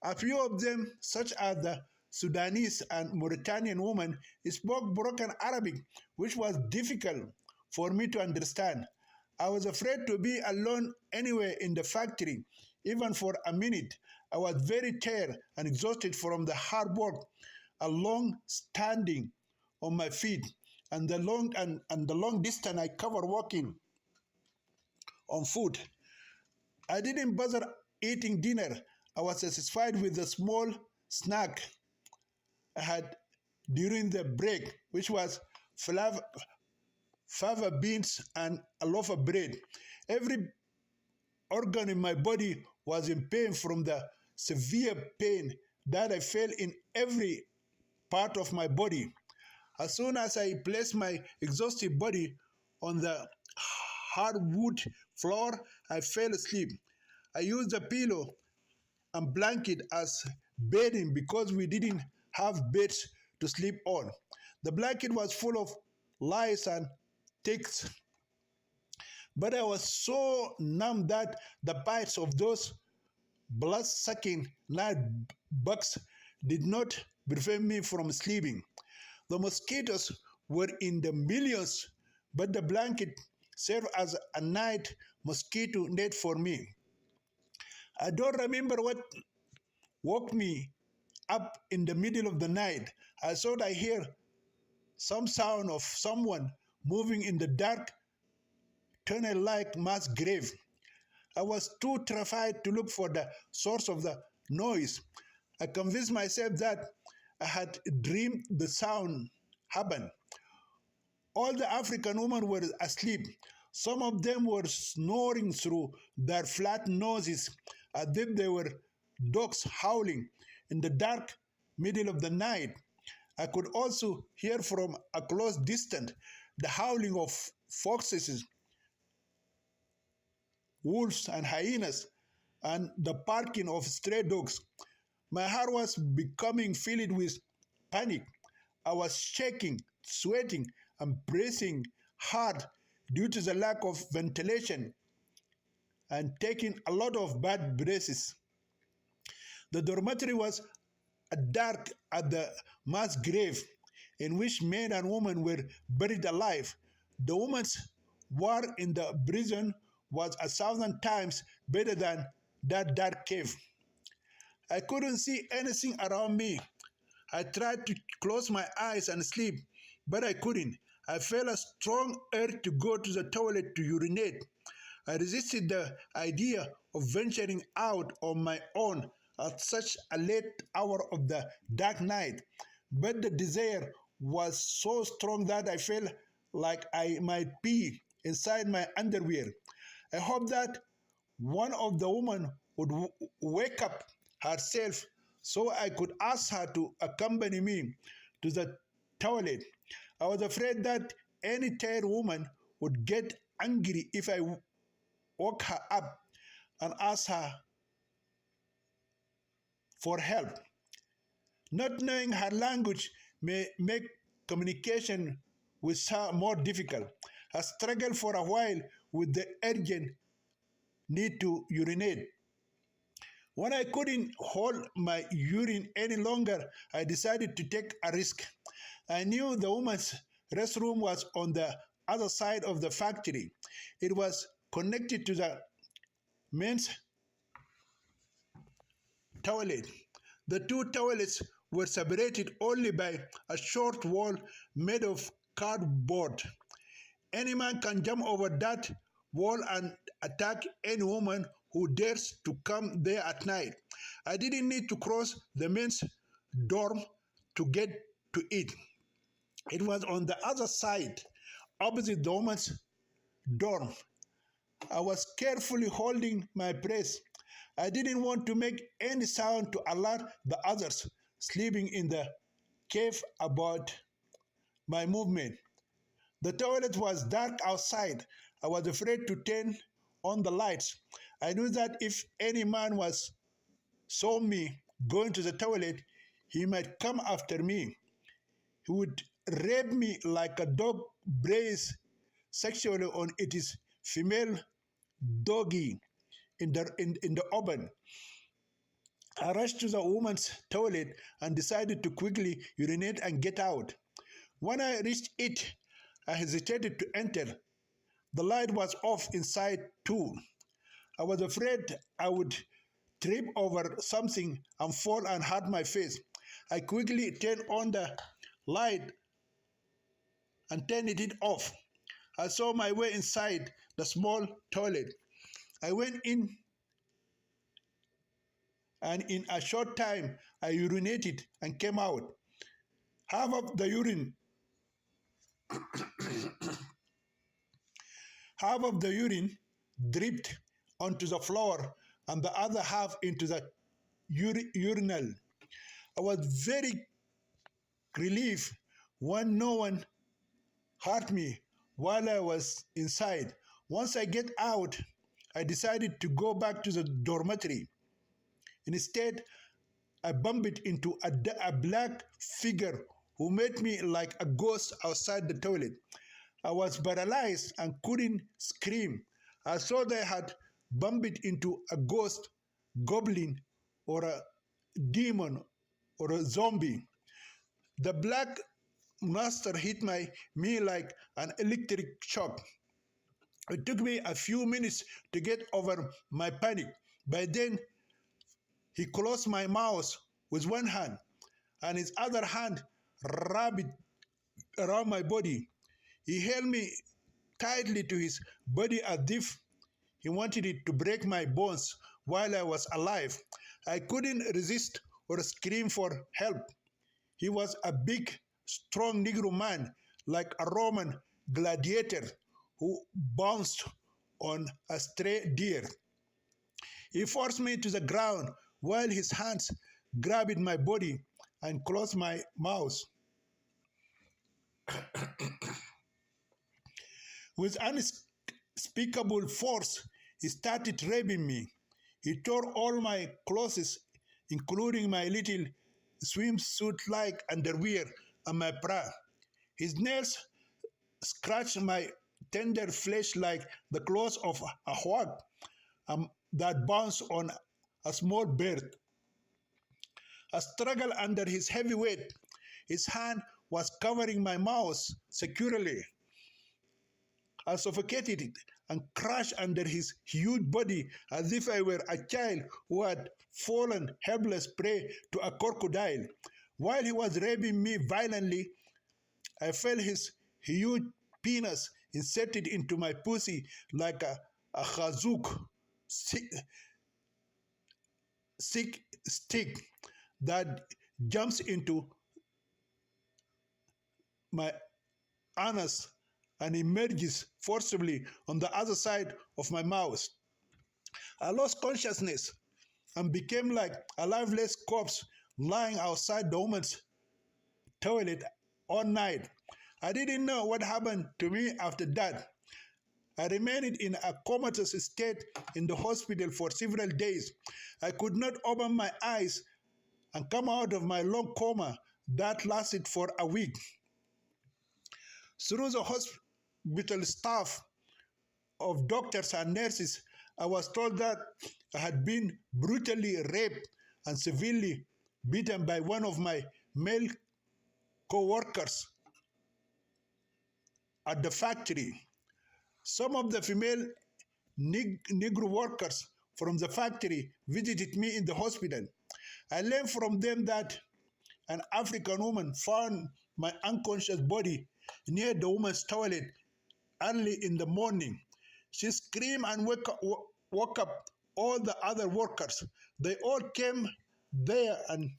A few of them, such as the Sudanese and Mauritanian woman, spoke broken Arabic, which was difficult for me to understand. I was afraid to be alone anywhere in the factory, even for a minute. I was very tired and exhausted from the hard work, a long standing on my feet, and the long distance I covered walking on foot. I didn't bother eating dinner. I was satisfied with the small snack I had during the break, which was fava beans and a loaf of bread. Every organ in my body was in pain from the severe pain that I felt in every part of my body. As soon as I placed my exhausted body on the hardwood floor, I fell asleep. I used the pillow and blanket as bedding because we didn't have beds to sleep on. The blanket was full of lice and ticks, but I was so numb that the bites of those blood-sucking night bugs did not prevent me from sleeping. The mosquitoes were in the millions, but the blanket served as a night mosquito net for me. I don't remember what woke me up in the middle of the night. I thought I hear some sound of someone moving in the dark tunnel-like mass grave. I was too terrified to look for the source of the noise. I convinced myself that I had dreamed the sound happened. All the African women were asleep. Some of them were snoring through their flat noses as if they were dogs howling in the dark middle of the night. I could also hear from a close distance the howling of foxes, wolves, and hyenas, and the barking of stray dogs. My heart was becoming filled with panic. I was shaking, sweating, and breathing hard due to the lack of ventilation and taking a lot of bad breaths. The dormitory was dark at the mass grave in which men and women were buried alive. The woman's war in the prison was 1,000 times better than that dark cave. I couldn't see anything around me. I tried to close my eyes and sleep, but I couldn't. I felt a strong urge to go to the toilet to urinate. I resisted the idea of venturing out on my own at such a late hour of the dark night, but the desire was so strong that I felt like I might pee inside my underwear. I hoped that one of the women would wake up herself so I could ask her to accompany me to the toilet. I was afraid that any tired woman would get angry if I woke her up and asked her for help. Not knowing her language may make communication with her more difficult. I struggled for a while with the urgent need to urinate. When I couldn't hold my urine any longer, I decided to take a risk. I knew the woman's restroom was on the other side of the factory. It was connected to the men's toilet. The two toilets were separated only by a short wall made of cardboard. Any man can jump over that wall and attack any woman who dares to come there at night. I didn't need to cross the men's dorm to get to it. It was on the other side, opposite the woman's dorm. I was carefully holding my breath. I didn't want to make any sound to alert the others sleeping in the cave about my movement. The toilet was dark outside. I was afraid to turn on the lights. I knew that if any man saw me going to the toilet, he might come after me. He would rape me like a dog preys sexually on its female doggy in the oven. I rushed to the woman's toilet and decided to quickly urinate and get out. When I reached it, I hesitated to enter. The light was off inside too. I was afraid I would trip over something and fall and hurt my face. I quickly turned on the light and turned it off. I saw my way inside the small toilet. I went in, and in a short time I urinated and came out. Half of the urine half of the urine dripped onto the floor and the other half into the urinal. I was very relieved when no one hurt me while I was inside. Once I get out, I decided to go back to the dormitory. Instead, I bumped into a black figure who made me like a ghost outside the toilet. I was paralyzed and couldn't scream. I thought I had bumped into a ghost, goblin, or a demon, or a zombie. The black monster hit me like an electric shock. It took me a few minutes to get over my panic. By then, he closed my mouth with one hand, and his other hand wrapped it around my body. He held me tightly to his body as if he wanted it to break my bones while I was alive. I couldn't resist or scream for help. He was a big, strong Negro man, like a Roman gladiator who bounced on a stray deer. He forced me to the ground while his hands grabbed my body and closed my mouth. With unspeakable force, he started raping me. He tore all my clothes, including my little swimsuit-like underwear and my bra. His nails scratched my tender flesh like the claws of a hawk that bounced on a small bird. I struggled under his heavy weight. His hand was covering my mouth securely. I suffocated it and crashed under his huge body as if I were a child who had fallen helpless prey to a crocodile. While he was raping me violently, I felt his huge penis inserted into my pussy like a bazooka stick that jumps into my anus and emerges forcibly on the other side of my mouth. I lost consciousness and became like a lifeless corpse lying outside the woman's toilet all night. I didn't know what happened to me after that. I remained in a comatose state in the hospital for several days. I could not open my eyes and come out of my long coma that lasted for a week. Through the hospital staff of doctors and nurses, I was told that I had been brutally raped and severely beaten by one of my male co-workers at the factory. Some of the female Negro workers from the factory visited me in the hospital. I learned from them that an African woman found my unconscious body near the woman's toilet early in the morning. She screamed and woke up all the other workers. They all came there and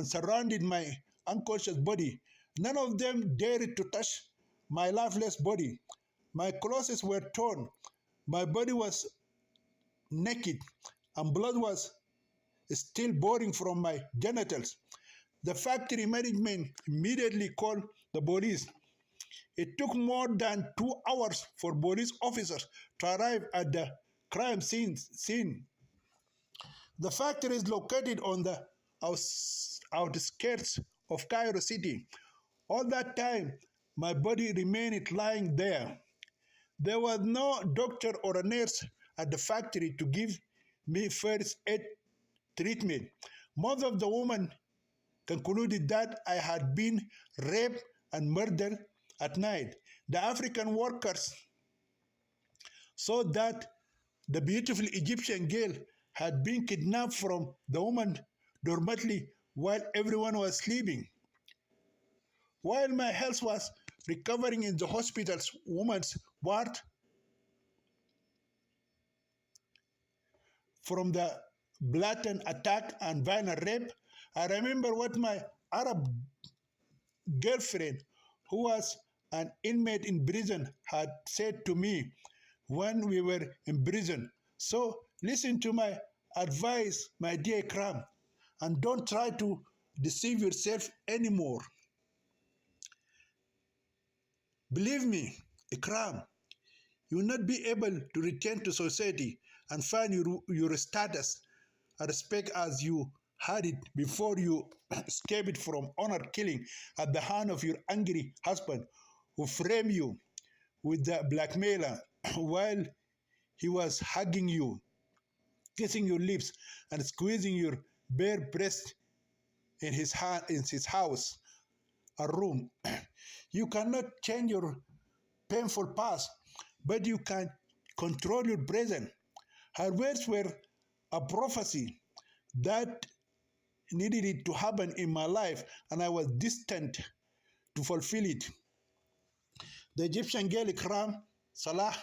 surrounded my unconscious body. None of them dared to touch my lifeless body. My clothes were torn. My body was naked, and blood was still pouring from my genitals. The factory management immediately called the police. It took more than 2 hours for police officers to arrive at the crime scene. The factory is located on the outskirts of Cairo City. All that time, my body remained lying there. There was no doctor or a nurse at the factory to give me first aid treatment. Most of the women concluded that I had been raped and murdered at night. The African workers saw that the beautiful Egyptian girl had been kidnapped from the woman's dormitory while everyone was sleeping. While my health was recovering in the hospital's woman's ward from the blatant attack and violent rape, I remember what my Arab girlfriend, who was an inmate in prison, had said to me when we were in prison. So listen to my advice, my dear Ikram, and don't try to deceive yourself anymore. Believe me, Ikram, you will not be able to return to society and find your status and respect as you had it before you escaped from honor killing at the hand of your angry husband who framed you with the blackmailer while he was hugging you, kissing your lips, and squeezing your bare breast in his house, a room. You cannot change your painful past, but you can control your present. Her words were a prophecy that needed it to happen in my life, and I was destined to fulfill it. The Egyptian girl Ikram Salah,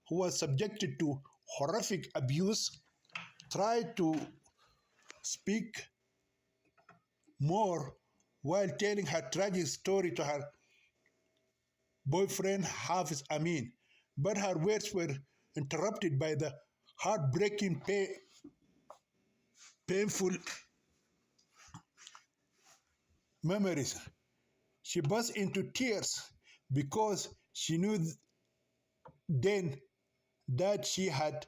who was subjected to horrific abuse, tried to speak more while telling her tragic story to her boyfriend Hafiz Amin, but her words were interrupted by the heartbreaking, painful memories. She burst into tears because she knew then that she had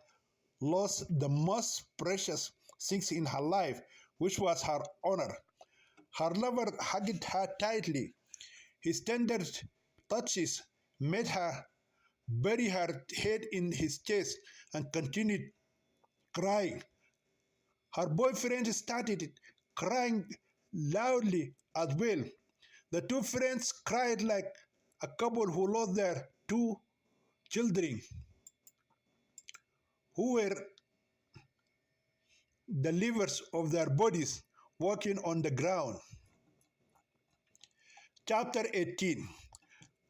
lost the most precious things in her life, which was her honor. Her lover hugged her tightly. His tender touches made her bury her head in his chest and continued crying. Her boyfriend started crying loudly as well. The two friends cried like a couple who lost their two children, who were the livers of their bodies walking on the ground. Chapter 18.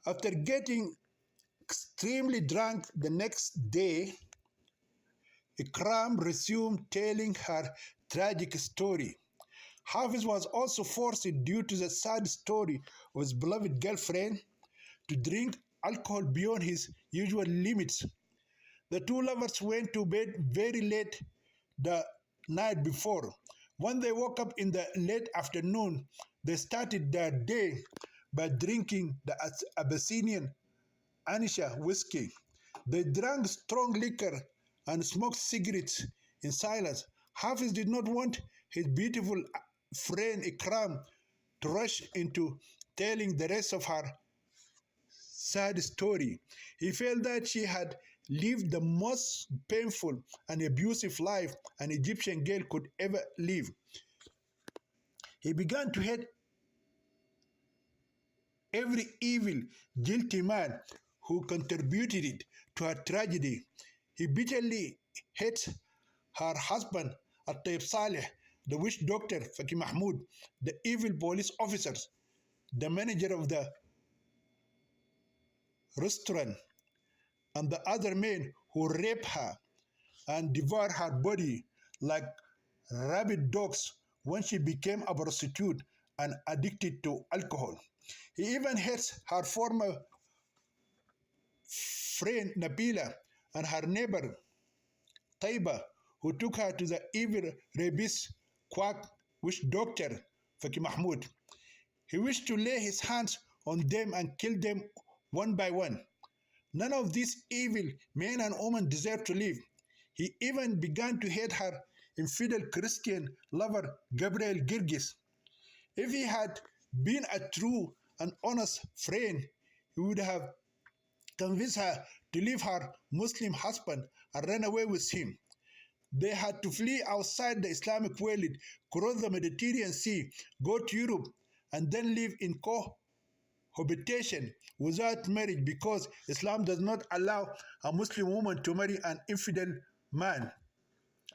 After getting extremely drunk the next day, Ikram resumed telling her tragic story. Hafiz was also forced, due to the sad story of his beloved girlfriend, to drink alcohol beyond his usual limits. The two lovers went to bed very late the night before. When they woke up in the late afternoon, they started their day by drinking the Abyssinian Anisha whiskey. They drank strong liquor and smoked cigarettes in silence. Hafiz did not want his beautiful friend Ikram to rush into telling the rest of her sad story. He felt that she had lived the most painful and abusive life an Egyptian girl could ever live. He began to hate every evil, guilty man who contributed to her tragedy. He bitterly hates her husband, At-Tayyib Saleh, the witch doctor, Faki Mahmoud, the evil police officers, the manager of the restaurant, and the other men who raped her and devoured her body like rabid dogs when she became a prostitute and addicted to alcohol. He even hates her former friend Nabila and her neighbor Taiba, who took her to the evil rapist quack witch doctor Faki Mahmoud. He wished to lay his hands on them and kill them one by one. None of these evil men and women deserved to live. He even began to hate her infidel Christian lover Gabriel Girgis. If he had been a true and honest friend, he would have convinced her to leave her Muslim husband and run away with him. They had to flee outside the Islamic world, cross the Mediterranean Sea, go to Europe, and then live in cohabitation without marriage because Islam does not allow a Muslim woman to marry an infidel man.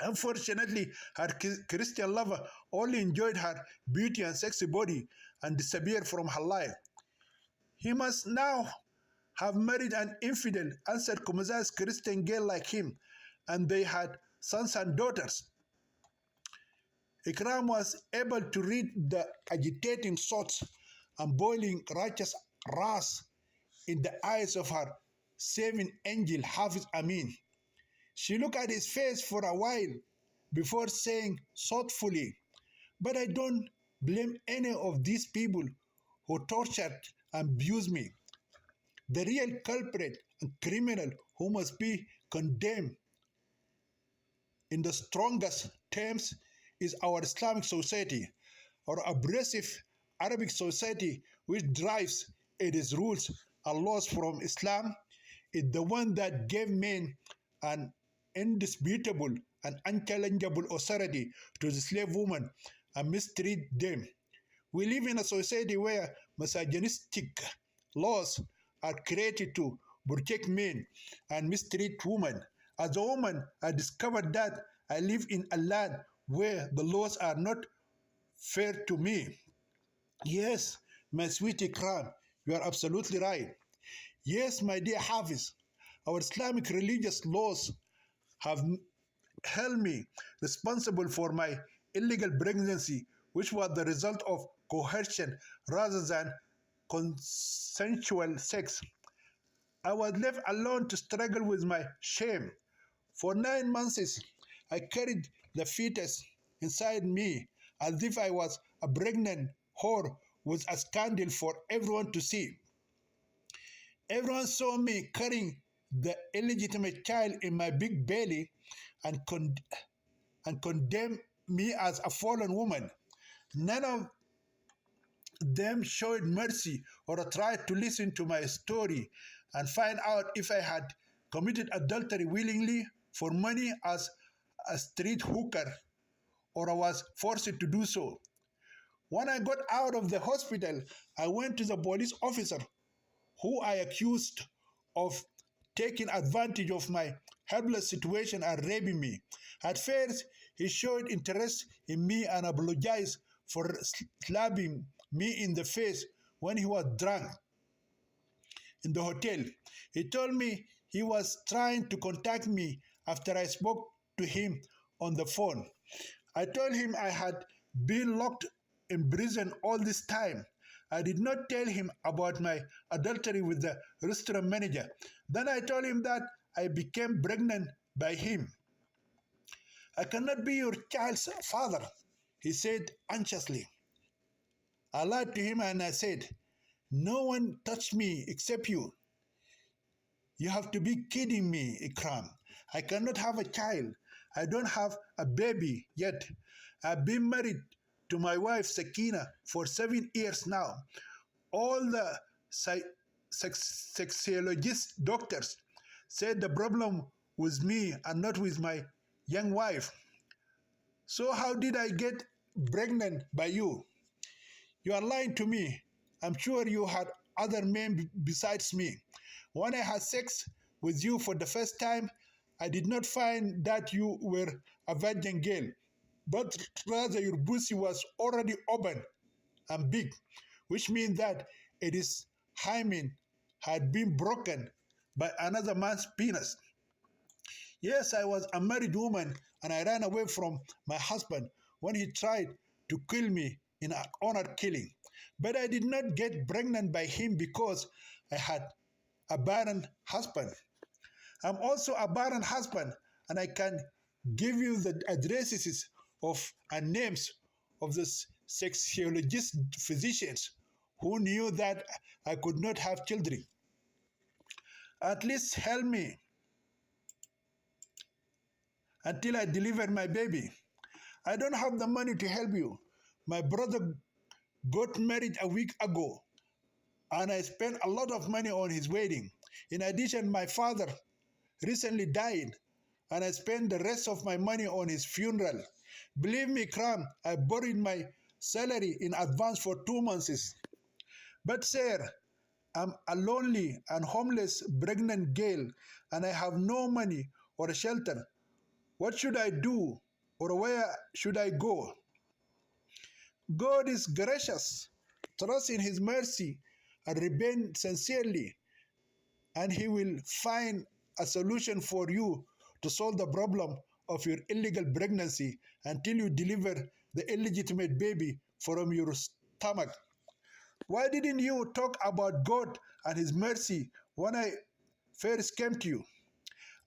Unfortunately, her Christian lover only enjoyed her beauty and sexy body and disappeared from her life. He must now have married an infidel, uncircumcised Christian girl like him, and they had sons and daughters. Ikram was able to read the agitating thoughts and boiling righteous wrath in the eyes of her saving angel Hafiz Amin. She looked at his face for a while before saying thoughtfully, "But I don't blame any of these people who tortured and abused me. The real culprit and criminal who must be condemned in the strongest terms is our Islamic society, our abrasive Arabic society, which drives its rules and laws from Islam, is the one that gave men an indisputable and unchallengeable authority to the slave woman and mistreat them. We live in a society where misogynistic laws are created to protect men and mistreat women. As a woman, I discovered that I live in a land where the laws are not fair to me. Yes, my sweet Ikram, you are absolutely right. Yes, my dear Hafiz, our Islamic religious laws have held me responsible for my illegal pregnancy, which was the result of coercion rather than consensual sex. I was left alone to struggle with my shame. For 9 months, I carried the fetus inside me as if I was a pregnant whore with a scandal for everyone to see. Everyone saw me carrying the illegitimate child in my big belly and, condemned me as a fallen woman. None of them showed mercy or tried to listen to my story and find out if I had committed adultery willingly for money as a street hooker or I was forced to do so. When I got out of the hospital, I went to the police officer who I accused of taking advantage of my helpless situation and raping me. At first, he showed interest in me and apologized for slapping me in the face when he was drunk in the hotel. He told me he was trying to contact me after I spoke to him on the phone. I told him I had been locked in prison all this time. I did not tell him about my adultery with the restaurant manager. Then I told him that I became pregnant by him. "I cannot be your child's father," he said anxiously. I lied to him and I said, "No one touched me except you." "You have to be kidding me, Ikram. I cannot have a child. I don't have a baby yet. I've been married to my wife Sakina for 7 years now. All the sexologist doctors said the problem was me and not with my young wife. So how did I get pregnant by you? You are lying to me. I'm sure you had other men besides me. When I had sex with you for the first time, I did not find that you were a virgin girl, but rather your pussy was already open and big, which means that its hymen had been broken by another man's penis. Yes, I was a married woman and I ran away from my husband when he tried to kill me in an honor killing. But I did not get pregnant by him because I had a barren husband. I'm also a barren husband, and I can give you the addresses of and names of the sexologist physicians who knew that I could not have children. At least help me until I deliver my baby. I don't have the money to help you. My brother got married a week ago, and I spent a lot of money on his wedding. In addition, my father recently died, and I spent the rest of my money on his funeral. Believe me, Kram, I borrowed my salary in advance for 2 months. But sir, I'm a lonely and homeless pregnant girl, and I have no money or shelter. What should I do, or where should I go? God is gracious. Trust in his mercy and repent sincerely, and he will find a solution for you to solve the problem of your illegal pregnancy until you deliver the illegitimate baby from your stomach. Why didn't you talk about God and his mercy when I first came to you?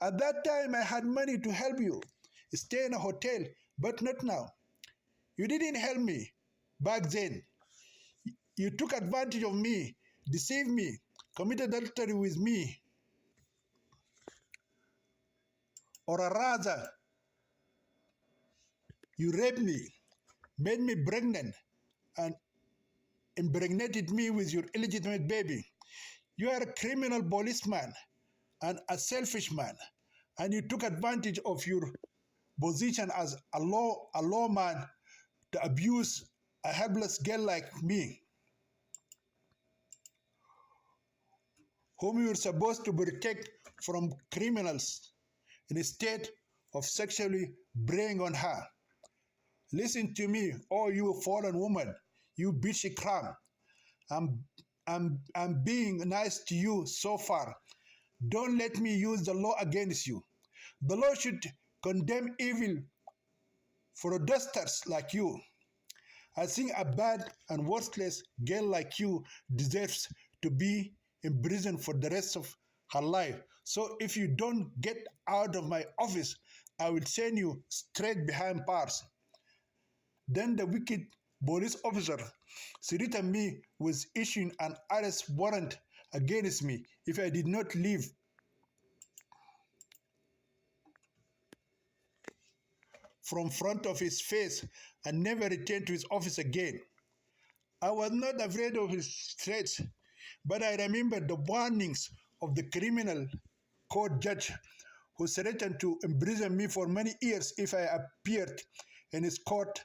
At that time, I had money to help you stay in a hotel, but not now. You didn't help me back then. You took advantage of me, deceived me, committed adultery with me, or rather, you raped me, made me pregnant, and impregnated me with your illegitimate baby. You are a criminal policeman and a selfish man, and you took advantage of your position as a lawman to abuse a helpless girl like me, whom you are supposed to protect from criminals, instead of sexually preying on her. Listen to me, oh you fallen woman, you bitchy crumb. I'm being nice to you so far. Don't let me use the law against you. The law should condemn evil fraudsters like you. I think a bad and worthless girl like you deserves to be in prison for the rest of her life. So if you don't get out of my office, I will send you straight behind bars. Then the wicked police officer threatened me with issuing an arrest warrant against me if I did not leave from front of his face and never return to his office again. I was not afraid of his threats, but I remembered the warnings of the criminal court judge who threatened to imprison me for many years if I appeared in his court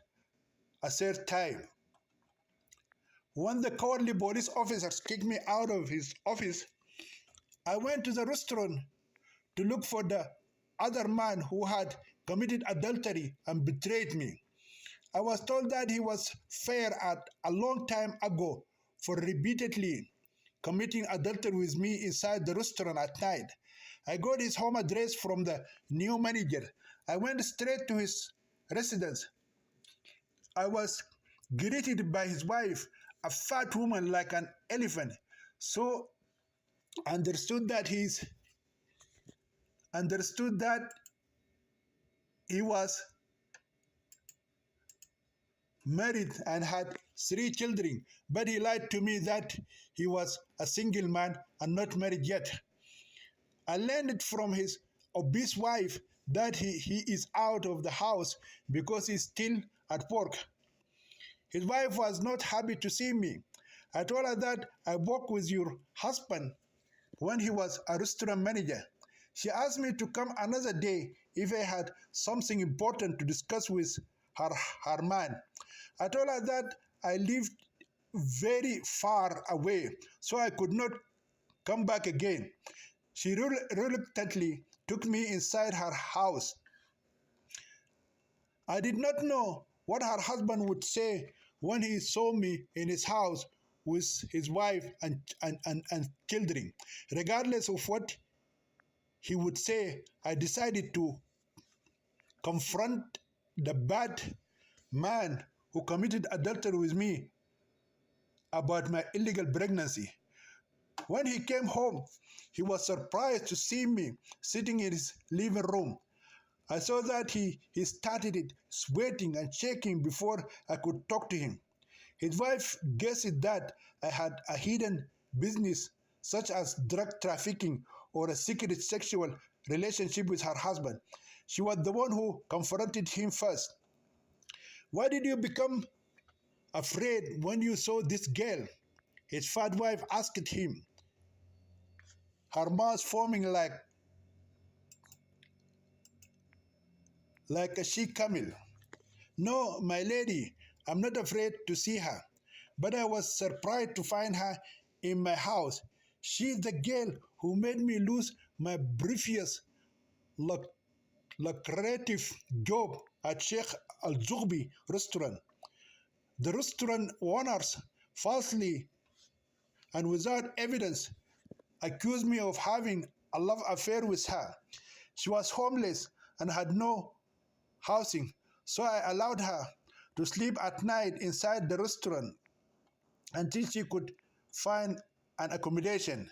a third time. When the cowardly police officers kicked me out of his office, I went to the restaurant to look for the other man who had committed adultery and betrayed me. I was told that he was fired at a long time ago for repeatedly committing adultery with me inside the restaurant at night. I got his home address from the new manager. I went straight to his residence. I was greeted by his wife, a fat woman like an elephant. So understood that he was married and had 3 children, but he lied to me that he was a single man and not married yet. I learned from his obese wife that he is out of the house because he's still at work. His wife was not happy to see me. I told her that I worked with your husband when he was a restaurant manager. She asked me to come another day if I had something important to discuss with her man. I told her that I lived very far away, so I could not come back again. She reluctantly took me inside her house. I did not know what her husband would say when he saw me in his house with his wife and children. Regardless of what he would say, I decided to confront the bad man who committed adultery with me about my illegal pregnancy. When he came home, he was surprised to see me sitting in his living room. I saw that he started sweating and shaking before I could talk to him. His wife guessed that I had a hidden business such as drug trafficking or a secret sexual relationship with her husband. She was the one who confronted him first. Why did you become afraid when you saw this girl? His fat wife asked him, her mouth foaming like like a she-camel. No, my lady, I'm not afraid to see her, but I was surprised to find her in my house. She's the girl who made me lose my previous luck lucrative job at Sheikh Al Zughbi restaurant. The restaurant owners falsely and without evidence accused me of having a love affair with her. She was homeless and had no housing, so I allowed her to sleep at night inside the restaurant until she could find an accommodation.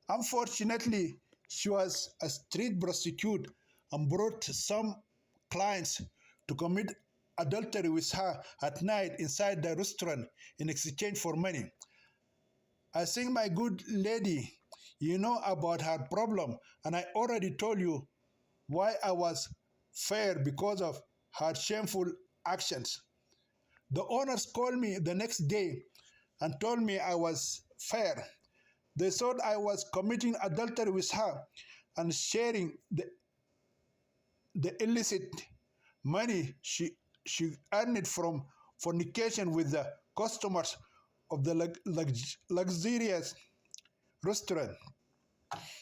Unfortunately, she was a street prostitute and brought some clients to commit adultery with her at night inside the restaurant in exchange for money. I think, my good lady, you know about her problem, and I already told you why I was fired because of her shameful actions. The owners called me the next day and told me I was fired. They thought I was committing adultery with her and sharing the illicit money she earned from fornication with the customers of the luxurious restaurant.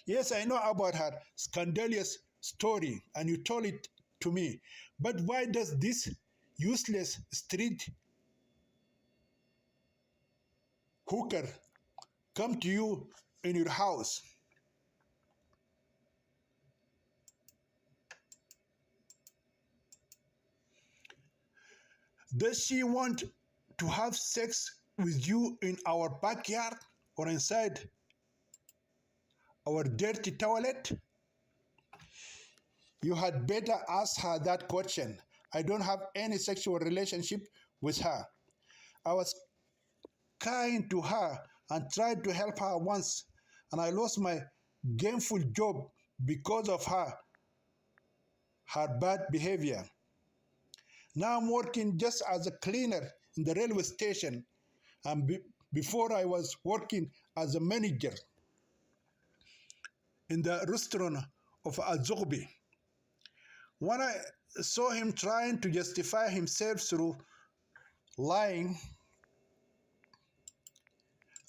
Yes, I know about her scandalous story, and you told it to me. But why does this useless street hooker come to you in your house? Does she want to have sex with you in our backyard or inside our dirty toilet? You had better ask her that question. I don't have any sexual relationship with her. I was kind to her and tried to help her once, and I lost my gainful job because of her bad behavior. Now I'm working just as a cleaner in the railway station, and before I was working as a manager in the restaurant of Azobi. When I saw him trying to justify himself through lying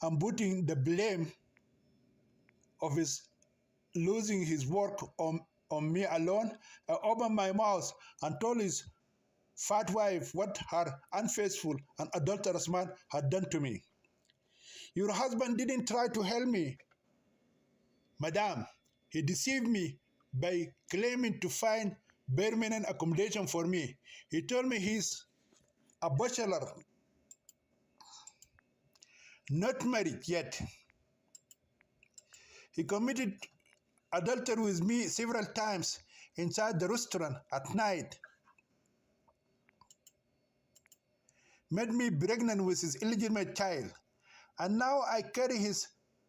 and putting the blame of his losing his work on me alone, I opened my mouth and told his fat wife what her unfaithful and adulterous man had done to me. Your husband didn't try to help me, madame. He deceived me by claiming to find permanent accommodation for me. He told me he's a bachelor, not married yet. He committed adultery with me several times inside the restaurant at night, made me pregnant with his illegitimate child, and now I carry his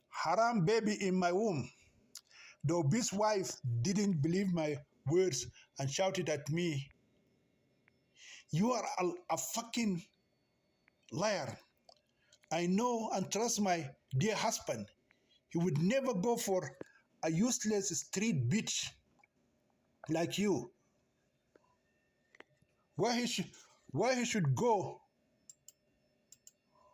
haram baby in my womb. The obese wife didn't believe my words and shouted at me, "You are a fucking liar. I know and trust my dear husband. He would never go for a useless street bitch like you. Why he should go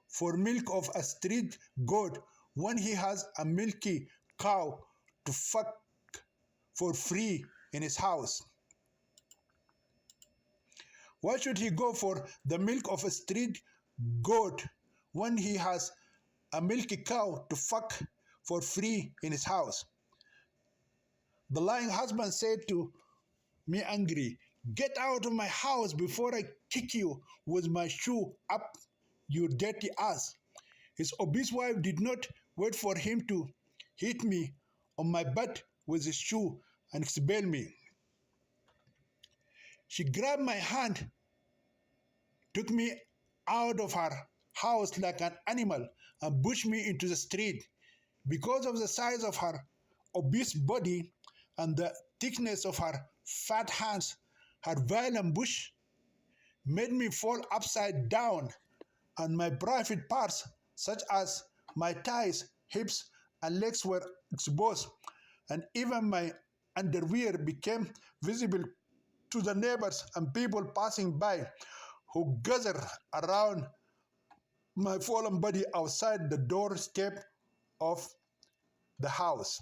for milk of a street goat when he has a milky cow to fuck for free in his house? Why should he go for the milk of a street goat when he has a milky cow to fuck for free in his house?" The lying husband said to me angry, "Get out of my house before I kick you with my shoe up your dirty ass." His obese wife did not wait for him to hit me on my butt with his shoe and expel me. She grabbed my hand, took me out of her house like an animal, and pushed me into the street. Because of the size of her obese body and the thickness of her fat hands, her violent push made me fall upside down, and my private parts, such as my thighs, hips, and legs, were exposed, and even my underwear became visible to the neighbors and people passing by who gathered around my fallen body outside the doorstep of the house.